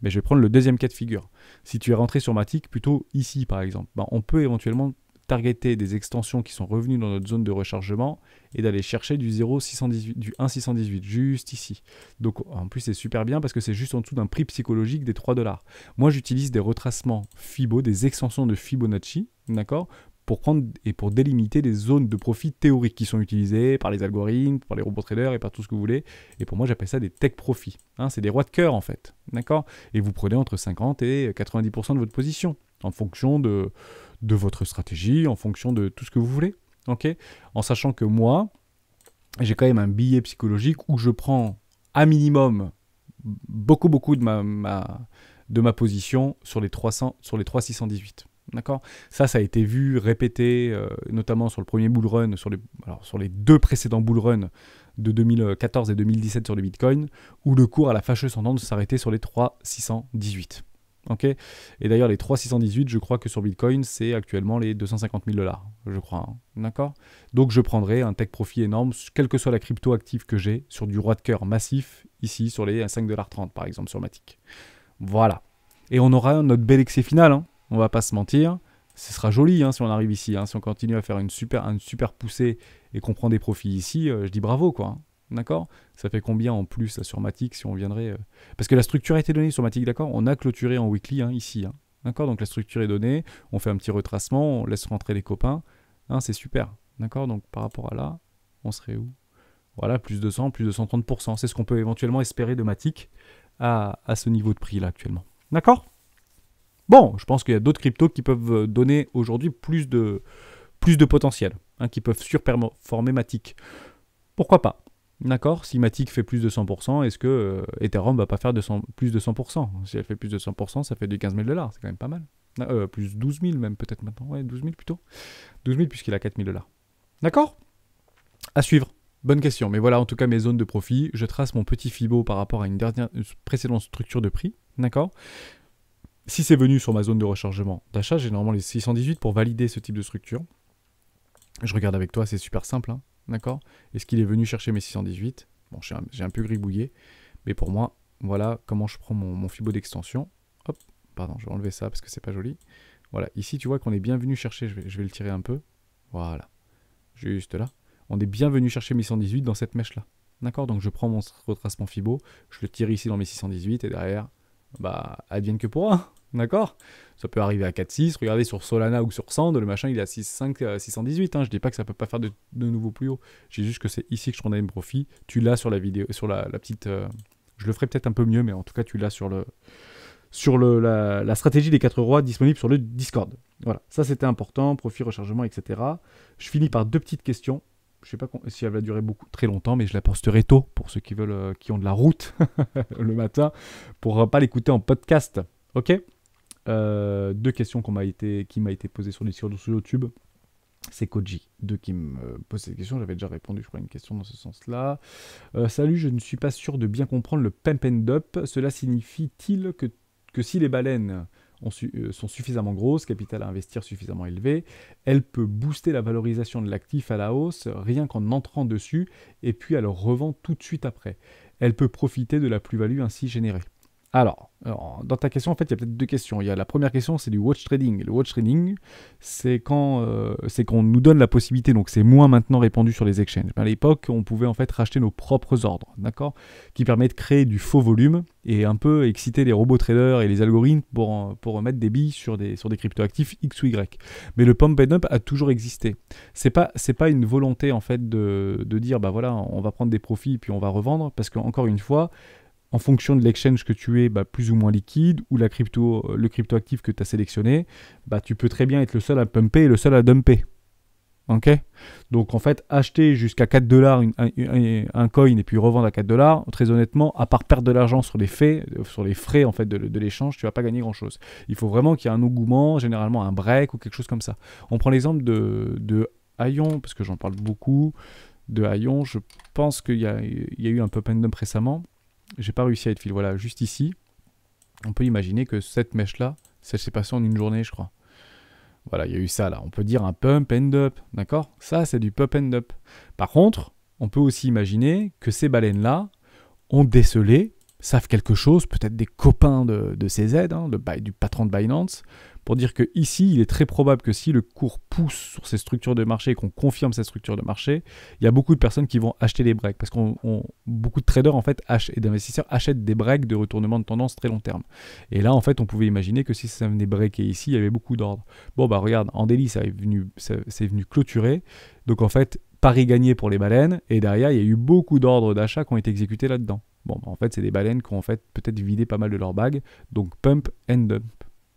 Mais je vais prendre le deuxième cas de figure. Si tu es rentré sur Matic, plutôt ici par exemple, ben, on peut éventuellement targeter des extensions qui sont revenues dans notre zone de rechargement et d'aller chercher du 0,618, du 1,618, juste ici. Donc en plus c'est super bien parce que c'est juste en dessous d'un prix psychologique des 3 $. Moi j'utilise des retracements Fibo, des extensions de Fibonacci, d'accord, pour prendre et pour délimiter des zones de profit théoriques qui sont utilisées par les algorithmes, par les robots traders et par tout ce que vous voulez. Et pour moi, j'appelle ça des tech profits. Hein, c'est des rois de cœur en fait, d'accord. Et vous prenez entre 50 et 90% de votre position en fonction de votre stratégie, en fonction de tout ce que vous voulez, ok. En sachant que moi, j'ai quand même un billet psychologique où je prends à minimum beaucoup de ma position sur les 3,618. D'accord. Ça a été vu, répété, notamment sur le premier bull run, sur les deux précédents bull run de 2014 et 2017 sur le Bitcoin, où le cours a la fâcheuse tendance de s'arrêter sur les 3,618. Ok. Et d'ailleurs, les 3,618, je crois que sur Bitcoin, c'est actuellement les 250 000 $, je crois. Hein. D'accord. Donc, je prendrai un take profit énorme, quelle que soit la crypto active que j'ai, sur du roi de cœur massif, ici, sur les 5,30 $, par exemple, sur Matic. Voilà. Et on aura notre bel excès final, hein. On va pas se mentir, Ce sera joli hein, si on arrive ici. Hein. Si on continue à faire une super poussée et qu'on prend des profits ici, je dis bravo quoi. Hein. D'accord? Ça fait combien en plus là, sur Matic si on viendrait Parce que la structure a été donnée sur Matic, d'accord? On a clôturé en weekly hein, ici. Hein. D'accord? Donc la structure est donnée. On fait un petit retracement, on laisse rentrer les copains. Hein, c'est super. D'accord? Donc par rapport à là, on serait où? Voilà, plus de 100, plus de 130%. C'est ce qu'on peut éventuellement espérer de Matic à ce niveau de prix là actuellement. D'accord? Bon, je pense qu'il y a d'autres cryptos qui peuvent donner aujourd'hui plus de potentiel, hein, qui peuvent surperformer Matic. Pourquoi pas? D'accord? Si Matic fait plus de 100%, est-ce que Ethereum va pas faire plus de 100%? Si elle fait plus de 100%, ça fait du 15 000 $, c'est quand même pas mal. Plus 12 000 même peut-être maintenant. Ouais, 12 000 plutôt. 12 000 puisqu'il a 4 000 $. D'accord? À suivre. Bonne question. Mais voilà en tout cas mes zones de profit. Je trace mon petit Fibo par rapport à une précédente structure de prix. D'accord? Si c'est venu sur ma zone de rechargement d'achat, j'ai normalement les 618 pour valider ce type de structure. Je regarde avec toi, c'est super simple. Hein, d'accord? Est-ce qu'il est venu chercher mes 618? Bon, j'ai un peu gribouillé. Mais pour moi, voilà comment je prends mon Fibo d'extension. Hop, pardon, je vais enlever ça parce que c'est pas joli. Voilà, ici tu vois qu'on est bien venu chercher, je vais le tirer un peu. Voilà, juste là. On est bien venu chercher mes 618 dans cette mèche là. D'accord? Donc je prends mon retracement Fibo, je le tire ici dans mes 618 et derrière, bah, advienne que pourra. D'accord? Ça peut arriver à 4,6. Regardez sur Solana ou sur Sand, le machin il est à 6,5, 618. Hein. Je dis pas que ça peut pas faire de nouveau plus haut. J'ai juste que c'est ici que je prends mes profits. Tu l'as sur la vidéo, sur la petite. Je le ferai peut-être un peu mieux, mais en tout cas tu l'as sur la stratégie des 4 rois disponible sur le Discord. Voilà, ça c'était important, profit, rechargement, etc. Je finis par 2 petites questions. Je sais pas si elle va durer très longtemps, mais je la posterai tôt pour ceux qui veulent, qui ont de la route le matin, pour pas l'écouter en podcast. Ok? 2 questions qui m'a été posées sur Discord ou sur YouTube. C'est Koji, 2 qui me pose cette question. J'avais déjà répondu, je crois, à une question dans ce sens-là. Salut, je ne suis pas sûr de bien comprendre le pump and dump. Cela signifie-t-il que si les baleines sont suffisamment grosses, capital à investir suffisamment élevé, elle peut booster la valorisation de l'actif à la hausse rien qu'en entrant dessus et puis elle revend tout de suite après. Elle peut profiter de la plus-value ainsi générée. Alors, dans ta question, en fait, il y a peut-être 2 questions. Il y a la première question, c'est du watch trading. Le watch trading, c'est qu'on nous donne la possibilité, donc c'est moins maintenant répandu sur les exchanges. À l'époque, on pouvait en fait racheter nos propres ordres, d'accord, qui permet de créer du faux volume et un peu exciter les robots traders et les algorithmes pour mettre des billes sur des cryptoactifs X ou Y. Mais le pump and dump a toujours existé. C'est pas une volonté en fait de dire, bah voilà, on va prendre des profits puis on va revendre, parce qu'encore une fois, en fonction de l'exchange que tu es, bah, plus ou moins liquide, ou le cryptoactif que tu as sélectionné, bah, tu peux très bien être le seul à pumper et le seul à dumper. Ok? Donc en fait, acheter jusqu'à 4 $ un coin et puis revendre à 4 $, très honnêtement, à part perdre de l'argent sur les frais en fait, de l'échange, tu vas pas gagner grand-chose. Il faut vraiment qu'il y ait un engouement, généralement un break ou quelque chose comme ça. On prend l'exemple de Aion, parce que j'en parle beaucoup. De Aion, je pense qu'il y a eu un pump and dump récemment. J'ai pas réussi à être fil. Voilà, juste ici, on peut imaginer que cette mèche-là, ça s'est passé en une journée, je crois. Voilà, il y a eu ça là. On peut dire un pump and up, d'accord? Ça, c'est du pump and up. Par contre, on peut aussi imaginer que ces baleines-là ont décelé, savent quelque chose, peut-être des copains de CZ, hein, du patron de Binance, pour dire que ici, il est très probable que si le cours pousse sur ces structures de marché et qu'on confirme cette structure de marché, il y a beaucoup de personnes qui vont acheter des breaks, parce que beaucoup de traders en fait et d'investisseurs achètent des breaks de retournement de tendance très long terme. Et là, en fait, on pouvait imaginer que si ça venait breaker ici, il y avait beaucoup d'ordres. Bon, bah regarde, en daily, c'est venu clôturer. Donc en fait, pari gagné pour les baleines, et derrière, il y a eu beaucoup d'ordres d'achat qui ont été exécutés là-dedans. Bon, bah, en fait, c'est des baleines qui ont en fait peut-être vidé pas mal de leur bague, donc pump and dump.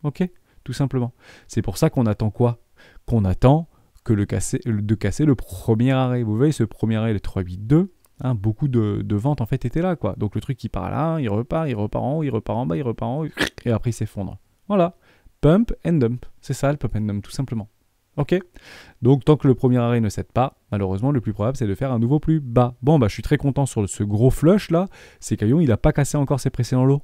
Ok? Tout simplement. C'est pour ça qu'on attend quoi? Qu'on attend de casser le premier arrêt. Vous voyez ce premier arrêt, le 382, hein, beaucoup de ventes en fait étaient là, quoi. Donc le truc qui part là, il repart en haut, il repart en bas, il repart en haut, et après il s'effondre. Voilà. Pump and dump. C'est ça le pump and dump, tout simplement. Ok? Donc tant que le premier arrêt ne cède pas, malheureusement le plus probable c'est de faire un nouveau plus bas. Bon bah je suis très content sur ce gros flush là, c'est qu'Aion il n'a pas cassé encore ses précédents lots.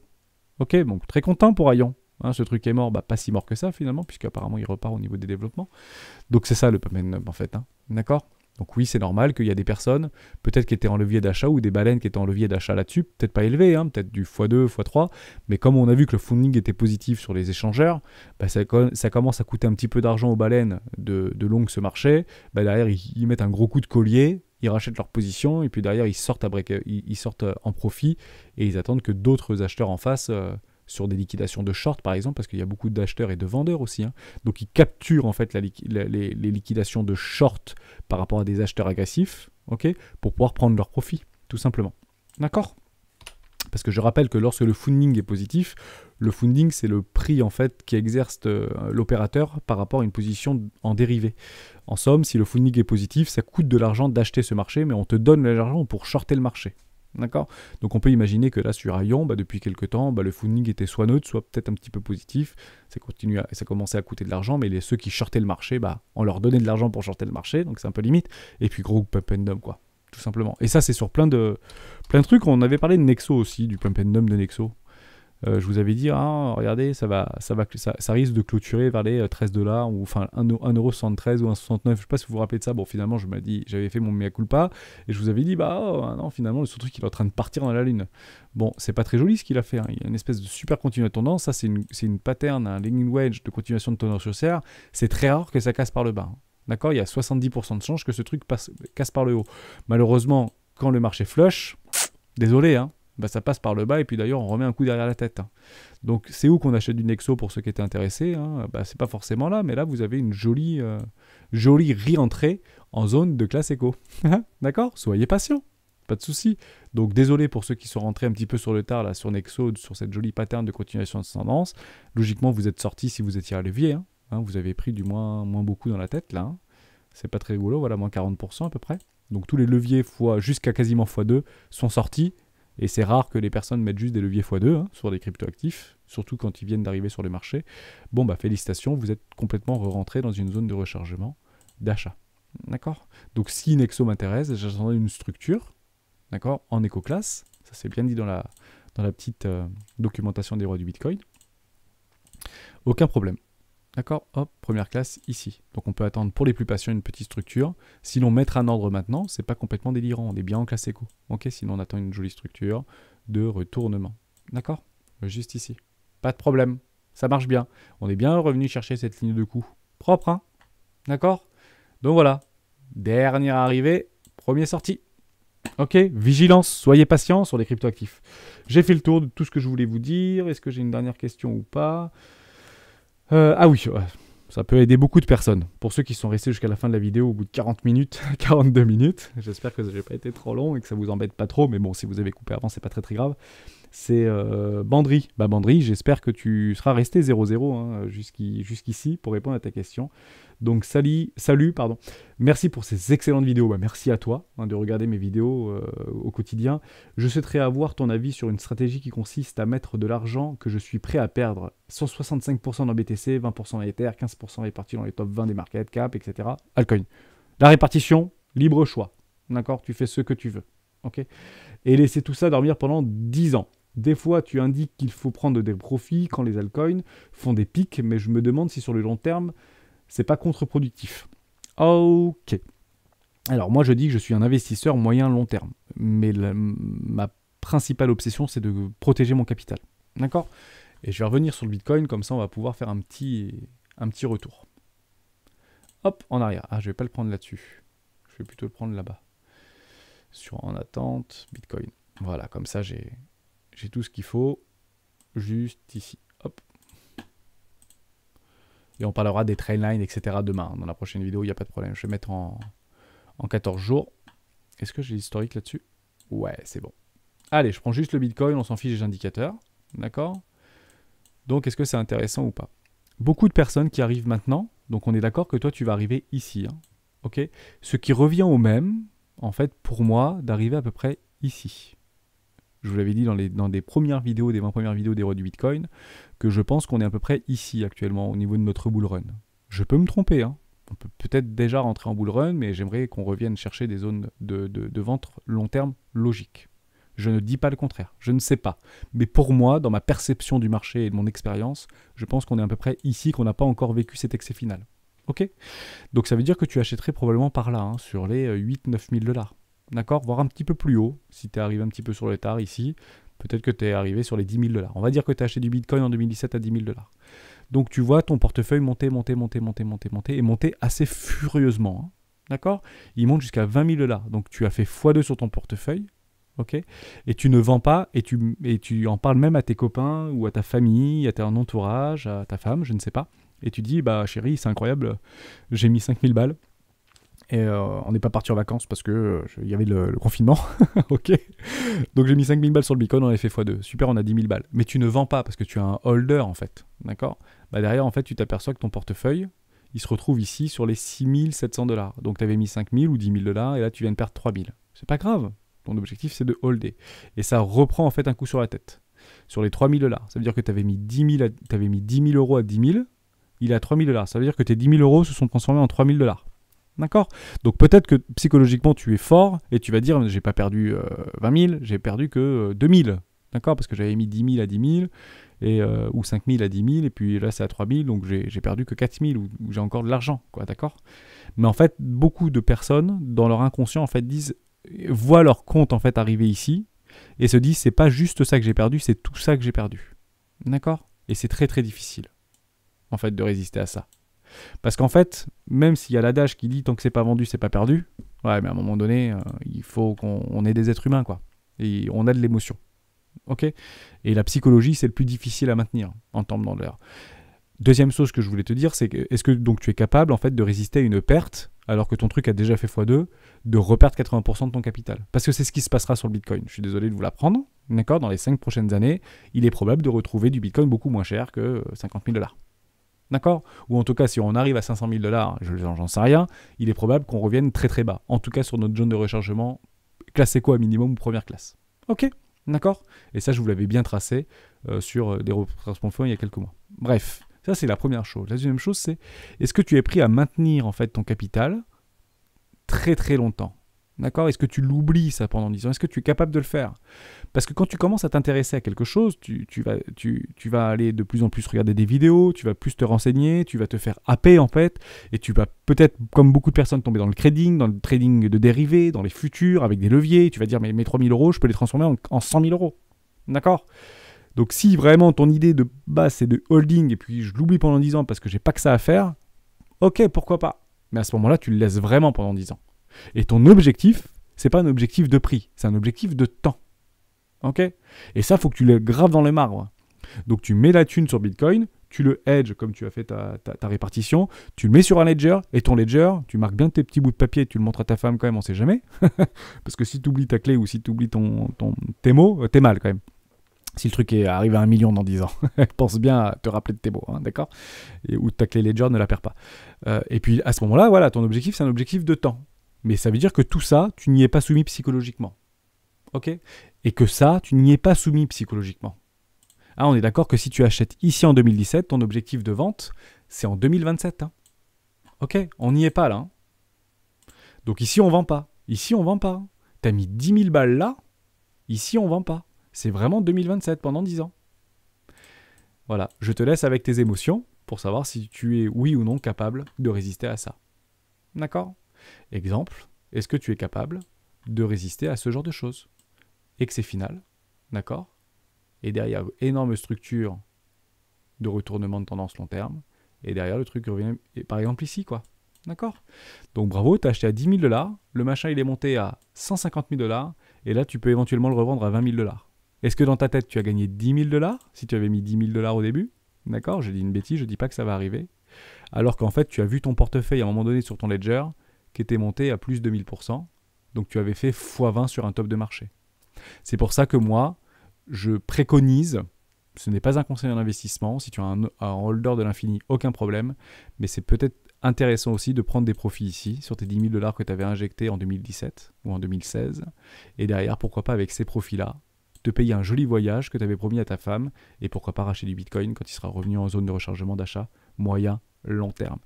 Ok, donc très content pour Aion. Hein, ce truc est mort, bah pas si mort que ça finalement, puisqu'apparemment il repart au niveau des développements. Donc c'est ça le pump and dump en fait. Hein. D'accord? Donc oui, c'est normal qu'il y a des personnes, peut-être qui étaient en levier d'achat ou des baleines qui étaient en levier d'achat là-dessus, peut-être pas élevé, hein, peut-être du x2, x3, mais comme on a vu que le funding était positif sur les échangeurs, bah ça commence à coûter un petit peu d'argent aux baleines de long ce marché, bah derrière ils mettent un gros coup de collier, ils rachètent leur position, et puis derrière ils sortent en profit, et ils attendent que d'autres acheteurs en face... sur des liquidations de short par exemple, parce qu'il y a beaucoup d'acheteurs et de vendeurs aussi. Hein. Donc ils capturent en fait les liquidations de short par rapport à des acheteurs agressifs, ok, pour pouvoir prendre leur profit, tout simplement. D'accord ? Parce que je rappelle que lorsque le funding est positif, le funding c'est le prix en fait qui exerce l'opérateur par rapport à une position en dérivé. En somme, si le funding est positif, ça coûte de l'argent d'acheter ce marché, mais on te donne l'argent pour shorter le marché. D'accord ? Donc on peut imaginer que là sur Aion, depuis quelques temps, le funding était soit neutre, soit peut-être un petit peu positif. Ça commençait à coûter de l'argent, mais ceux qui shortaient le marché, on leur donnait de l'argent pour shorter le marché, donc c'est un peu limite. Et puis gros pump and dump, quoi, tout simplement. Et ça c'est sur plein de trucs. On avait parlé de Nexo aussi, du pump and dump de Nexo. Je vous avais dit, regardez, ça risque de clôturer vers les $13, ou enfin 1,73€ ou 1,69€, je sais pas si vous vous rappelez de ça. Bon, finalement, j'avais fait mon mea culpa, et je vous avais dit, non, finalement, ce truc, il est en train de partir dans la lune. Bon, c'est pas très joli ce qu'il a fait, hein. Il y a une espèce de super continuation de tendance, ça c'est une pattern, un lagging wedge de continuation de tendance haussière, c'est très rare que ça casse par le bas. Hein. D'accord ? Il y a 70% de chances que ce truc casse par le haut. Malheureusement, quand le marché flush, désolé, hein, ça passe par le bas, et puis d'ailleurs on remet un coup derrière la tête. Hein. Donc c'est où qu'on achète du Nexo pour ceux qui étaient intéressés, hein. C'est pas forcément là, mais là vous avez une jolie re-entrée en zone de classe éco. D'accord ? Soyez patient, pas de souci. Donc désolé pour ceux qui sont rentrés un petit peu sur le tard là, sur Nexo, sur cette jolie pattern de continuation de tendance. Logiquement vous êtes sorti si vous étiez à levier, hein. Vous avez pris du moins beaucoup dans la tête là. Hein. C'est pas très rigolo, voilà, moins 40% à peu près. Donc tous les leviers jusqu'à quasiment x2 sont sortis. Et c'est rare que les personnes mettent juste des leviers x2 hein, sur des cryptoactifs, surtout quand ils viennent d'arriver sur le marché. Bon, félicitations, vous êtes complètement rentré dans une zone de rechargement d'achat. D'accord ? Donc si Nexo m'intéresse, j'attendais une structure, d'accord, en éco-classe. Ça c'est bien dit dans la petite documentation des rois du Bitcoin. Aucun problème. D'accord ? Hop, première classe ici. Donc on peut attendre pour les plus patients une petite structure. Sinon, mettre un ordre maintenant, c'est pas complètement délirant. On est bien en classe éco. Ok ? Sinon, on attend une jolie structure de retournement. D'accord ? Juste ici. Pas de problème. Ça marche bien. On est bien revenu chercher cette ligne de coup. Propre, hein ? D'accord ? Donc voilà. Dernière arrivée, premier sorti. Ok ? Vigilance. Soyez patient sur les cryptoactifs. J'ai fait le tour de tout ce que je voulais vous dire. Est-ce que j'ai une dernière question ou pas ? Ah oui, ça peut aider beaucoup de personnes. Pour ceux qui sont restés jusqu'à la fin de la vidéo au bout de 40 minutes, 42 minutes, j'espère que je n'ai pas été trop long et que ça vous embête pas trop, mais bon, si vous avez coupé avant, c'est pas très grave. C'est Bandry. Bandry, j'espère que tu seras resté 0-0 hein, jusqu'ici pour répondre à ta question. Donc salut, pardon. Merci pour ces excellentes vidéos. Merci à toi hein, de regarder mes vidéos au quotidien. Je souhaiterais avoir ton avis sur une stratégie qui consiste à mettre de l'argent que je suis prêt à perdre. 165% dans BTC, 20% dans Ether, 15% répartis dans les top 20 des market cap, etc. Altcoin. La répartition, libre choix. D'accord ? Tu fais ce que tu veux. Ok ? Et laisser tout ça dormir pendant 10 ans. Des fois, tu indiques qu'il faut prendre des profits quand les altcoins font des pics, mais je me demande si sur le long terme, c'est pas contre-productif. Ok. Alors moi, je dis que je suis un investisseur moyen-long terme, mais ma principale obsession, c'est de protéger mon capital. D'accord ? Et je vais revenir sur le Bitcoin, comme ça, on va pouvoir faire un petit retour. Hop, en arrière. Ah, je vais pas le prendre là-dessus. Je vais plutôt le prendre là-bas. En attente, Bitcoin. Voilà, comme ça, j'ai tout ce qu'il faut juste ici. Hop. Et on parlera des trainlines, etc. demain. Dans la prochaine vidéo, il n'y a pas de problème. Je vais mettre en 14 jours. Est-ce que j'ai l'historique là-dessus? Ouais, c'est bon. Allez, je prends juste le Bitcoin, on s'en fiche des indicateurs. D'accord? Donc, est-ce que c'est intéressant ou pas? Beaucoup de personnes qui arrivent maintenant, donc on est d'accord que toi, tu vas arriver ici. Hein, ok? Ce qui revient au même, en fait, pour moi, d'arriver à peu près ici. Je vous l'avais dit dans des premières vidéos, des 20 premières vidéos des rois du Bitcoin, que je pense qu'on est à peu près ici actuellement, au niveau de notre bull run. Je peux me tromper, hein. On peut peut-être déjà rentrer en bull run, mais j'aimerais qu'on revienne chercher des zones de vente long terme logiques. Je ne dis pas le contraire, je ne sais pas. Mais pour moi, dans ma perception du marché et de mon expérience, je pense qu'on est à peu près ici, qu'on n'a pas encore vécu cet excès final. Ok? Donc ça veut dire que tu achèterais probablement par là, hein, sur les 8-9 000 dollars. D'accord? Voire un petit peu plus haut, si tu es arrivé un petit peu sur le tard ici, peut-être que tu es arrivé sur les 10 000 dollars. On va dire que tu as acheté du Bitcoin en 2017 à 10 000 dollars. Donc tu vois ton portefeuille monter, monter, monter, monter, monter, monter, et monter assez furieusement. Hein. D'accord? Il monte jusqu'à 20 000 dollars. Donc tu as fait x2 sur ton portefeuille. Ok, et tu ne vends pas, et tu en parles même à tes copains ou à ta famille, à ton entourage, à ta femme, je ne sais pas. Et tu dis, bah chérie, c'est incroyable, j'ai mis 5000 balles. Et on n'est pas parti en vacances parce que il y avait le confinement. Ok. Donc j'ai mis 5000 balles sur le Bitcoin, on a fait x2. Super, on a 10 000 balles. Mais tu ne vends pas parce que tu as un holder en fait. D'accord? Bah derrière, en fait, tu t'aperçois que ton portefeuille, il se retrouve ici sur les 6700 dollars. Donc tu avais mis 5000 ou 10 000 dollars et là tu viens de perdre 3000. C'est pas grave. Ton objectif, c'est de holder. Et ça reprend en fait un coup sur la tête. Sur les 3000 dollars. Ça veut dire que tu avais mis 10 000 euros à 10 000. Il est à 3000 dollars. Ça veut dire que tes 10 000 euros se sont transformés en 3000 dollars. D'accord? Donc peut-être que psychologiquement tu es fort et tu vas dire j'ai pas perdu 20 000, j'ai perdu que 2 000. D'accord? Parce que j'avais mis 10 000 à 10 000 et, ou 5 000 à 10 000 et puis là c'est à 3 000 donc j'ai perdu que 4 000 ou j'ai encore de l'argent. Quoi, d'accord? Mais en fait, beaucoup de personnes dans leur inconscient en fait voient leur compte en fait arriver ici et se disent c'est pas juste ça que j'ai perdu, c'est tout ça que j'ai perdu. D'accord? Et c'est très très difficile en fait de résister à ça. Parce qu'en fait, même s'il y a l'adage qui dit tant que c'est pas vendu, c'est pas perdu, ouais, mais à un moment donné, il faut qu'on ait des êtres humains, quoi. Et on a de l'émotion. Ok? Et la psychologie, c'est le plus difficile à maintenir en temps dans l'air. Deuxième chose que je voulais te dire, c'est que est-ce que donc tu es capable en fait de résister à une perte alors que ton truc a déjà fait x2, de reperdre 80% de ton capital? Parce que c'est ce qui se passera sur le Bitcoin. Je suis désolé de vous l'apprendre, d'accord? Dans les 5 prochaines années, il est probable de retrouver du Bitcoin beaucoup moins cher que 50 000 dollars. D'accord? Ou en tout cas, si on arrive à 500 000 dollars, j'en sais rien, il est probable qu'on revienne très très bas. En tout cas, sur notre zone de rechargement, classe éco à minimum ou première classe. Ok? D'accord? Et ça, je vous l'avais bien tracé sur des retracements de fonds il y a quelques mois. Bref, ça c'est la première chose. La deuxième chose, c'est est-ce que tu es prêt à maintenir en fait ton capital très très longtemps? D'accord? Est-ce que tu l'oublies ça pendant 10 ans? Est-ce que tu es capable de le faire? Parce que quand tu commences à t'intéresser à quelque chose, tu vas aller de plus en plus regarder des vidéos, tu vas plus te renseigner, tu vas te faire happer en fait, et tu vas peut-être, comme beaucoup de personnes, tomber dans le trading de dérivés, dans les futurs, avec des leviers, tu vas dire mais mes 3000 euros, je peux les transformer en 100 000 euros. D'accord? Donc si vraiment ton idée de base c'est de holding, et puis je l'oublie pendant 10 ans parce que j'ai pas que ça à faire, ok, pourquoi pas? Mais à ce moment-là, tu le laisses vraiment pendant 10 ans. Et ton objectif, c'est pas un objectif de prix, c'est un objectif de temps. Ok? Et ça, il faut que tu le graves dans le marbre. Donc tu mets la thune sur Bitcoin, tu le hedges comme tu as fait ta répartition, tu le mets sur un ledger, et ton ledger, tu marques bien tes petits bouts de papier, tu le montres à ta femme quand même, on sait jamais. Parce que si tu oublies ta clé ou si tu oublies tes mots, t'es mal quand même. Si le truc est arrivé à 1 million dans 10 ans, pense bien à te rappeler de tes mots, hein, d'accord? Ou ta clé ledger, ne la perds pas. Et puis à ce moment-là, voilà, ton objectif, c'est un objectif de temps. Mais ça veut dire que tout ça, tu n'y es pas soumis psychologiquement. Ok? Et que ça, tu n'y es pas soumis psychologiquement. Ah, on est d'accord que si tu achètes ici en 2017, ton objectif de vente, c'est en 2027. Hein. Ok? On n'y est pas là. Hein. Donc ici, on vend pas. Ici, on vend pas. T'as mis 10 000 balles là. Ici, on vend pas. C'est vraiment 2027 pendant 10 ans. Voilà. Je te laisse avec tes émotions pour savoir si tu es oui ou non capable de résister à ça. D'accord? Exemple, est-ce que tu es capable de résister à ce genre de choses? Excès final, d'accord? Et derrière, énorme structure de retournement de tendance long terme. Et derrière, le truc revient, par exemple ici, quoi. D'accord? Donc bravo, tu as acheté à 10 000 dollars, le machin il est monté à 150 000 dollars, et là tu peux éventuellement le revendre à 20 000 dollars. Est-ce que dans ta tête tu as gagné 10 000 dollars si tu avais mis 10 000 dollars au début? D'accord? J'ai dit une bêtise, je dis pas que ça va arriver. Alors qu'en fait, tu as vu ton portefeuille à un moment donné sur ton ledger qui était monté à plus de 1000%. Donc tu avais fait x20 sur un top de marché. C'est pour ça que moi, je préconise, ce n'est pas un conseil en investissement, si tu as un holder de l'infini, aucun problème, mais c'est peut-être intéressant aussi de prendre des profits ici, sur tes 10 000 dollars que tu avais injectés en 2017 ou en 2016, et derrière, pourquoi pas avec ces profits-là, te payer un joli voyage que tu avais promis à ta femme, et pourquoi pas racheter du Bitcoin quand il sera revenu en zone de rechargement d'achat moyen, long terme.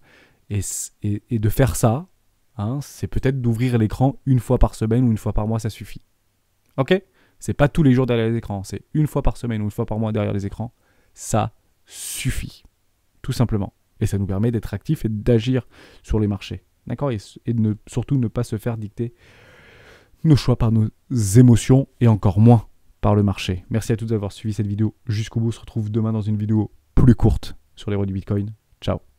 Et de faire ça, hein, c'est peut-être d'ouvrir l'écran une fois par semaine ou une fois par mois, ça suffit. Ok? C'est pas tous les jours derrière les écrans, c'est une fois par semaine ou une fois par mois derrière les écrans. Ça suffit. Tout simplement. Et ça nous permet d'être actifs et d'agir sur les marchés. D'accord? Et de surtout ne pas se faire dicter nos choix par nos émotions et encore moins par le marché. Merci à tous d'avoir suivi cette vidéo jusqu'au bout. On se retrouve demain dans une vidéo plus courte sur les rois du Bitcoin. Ciao.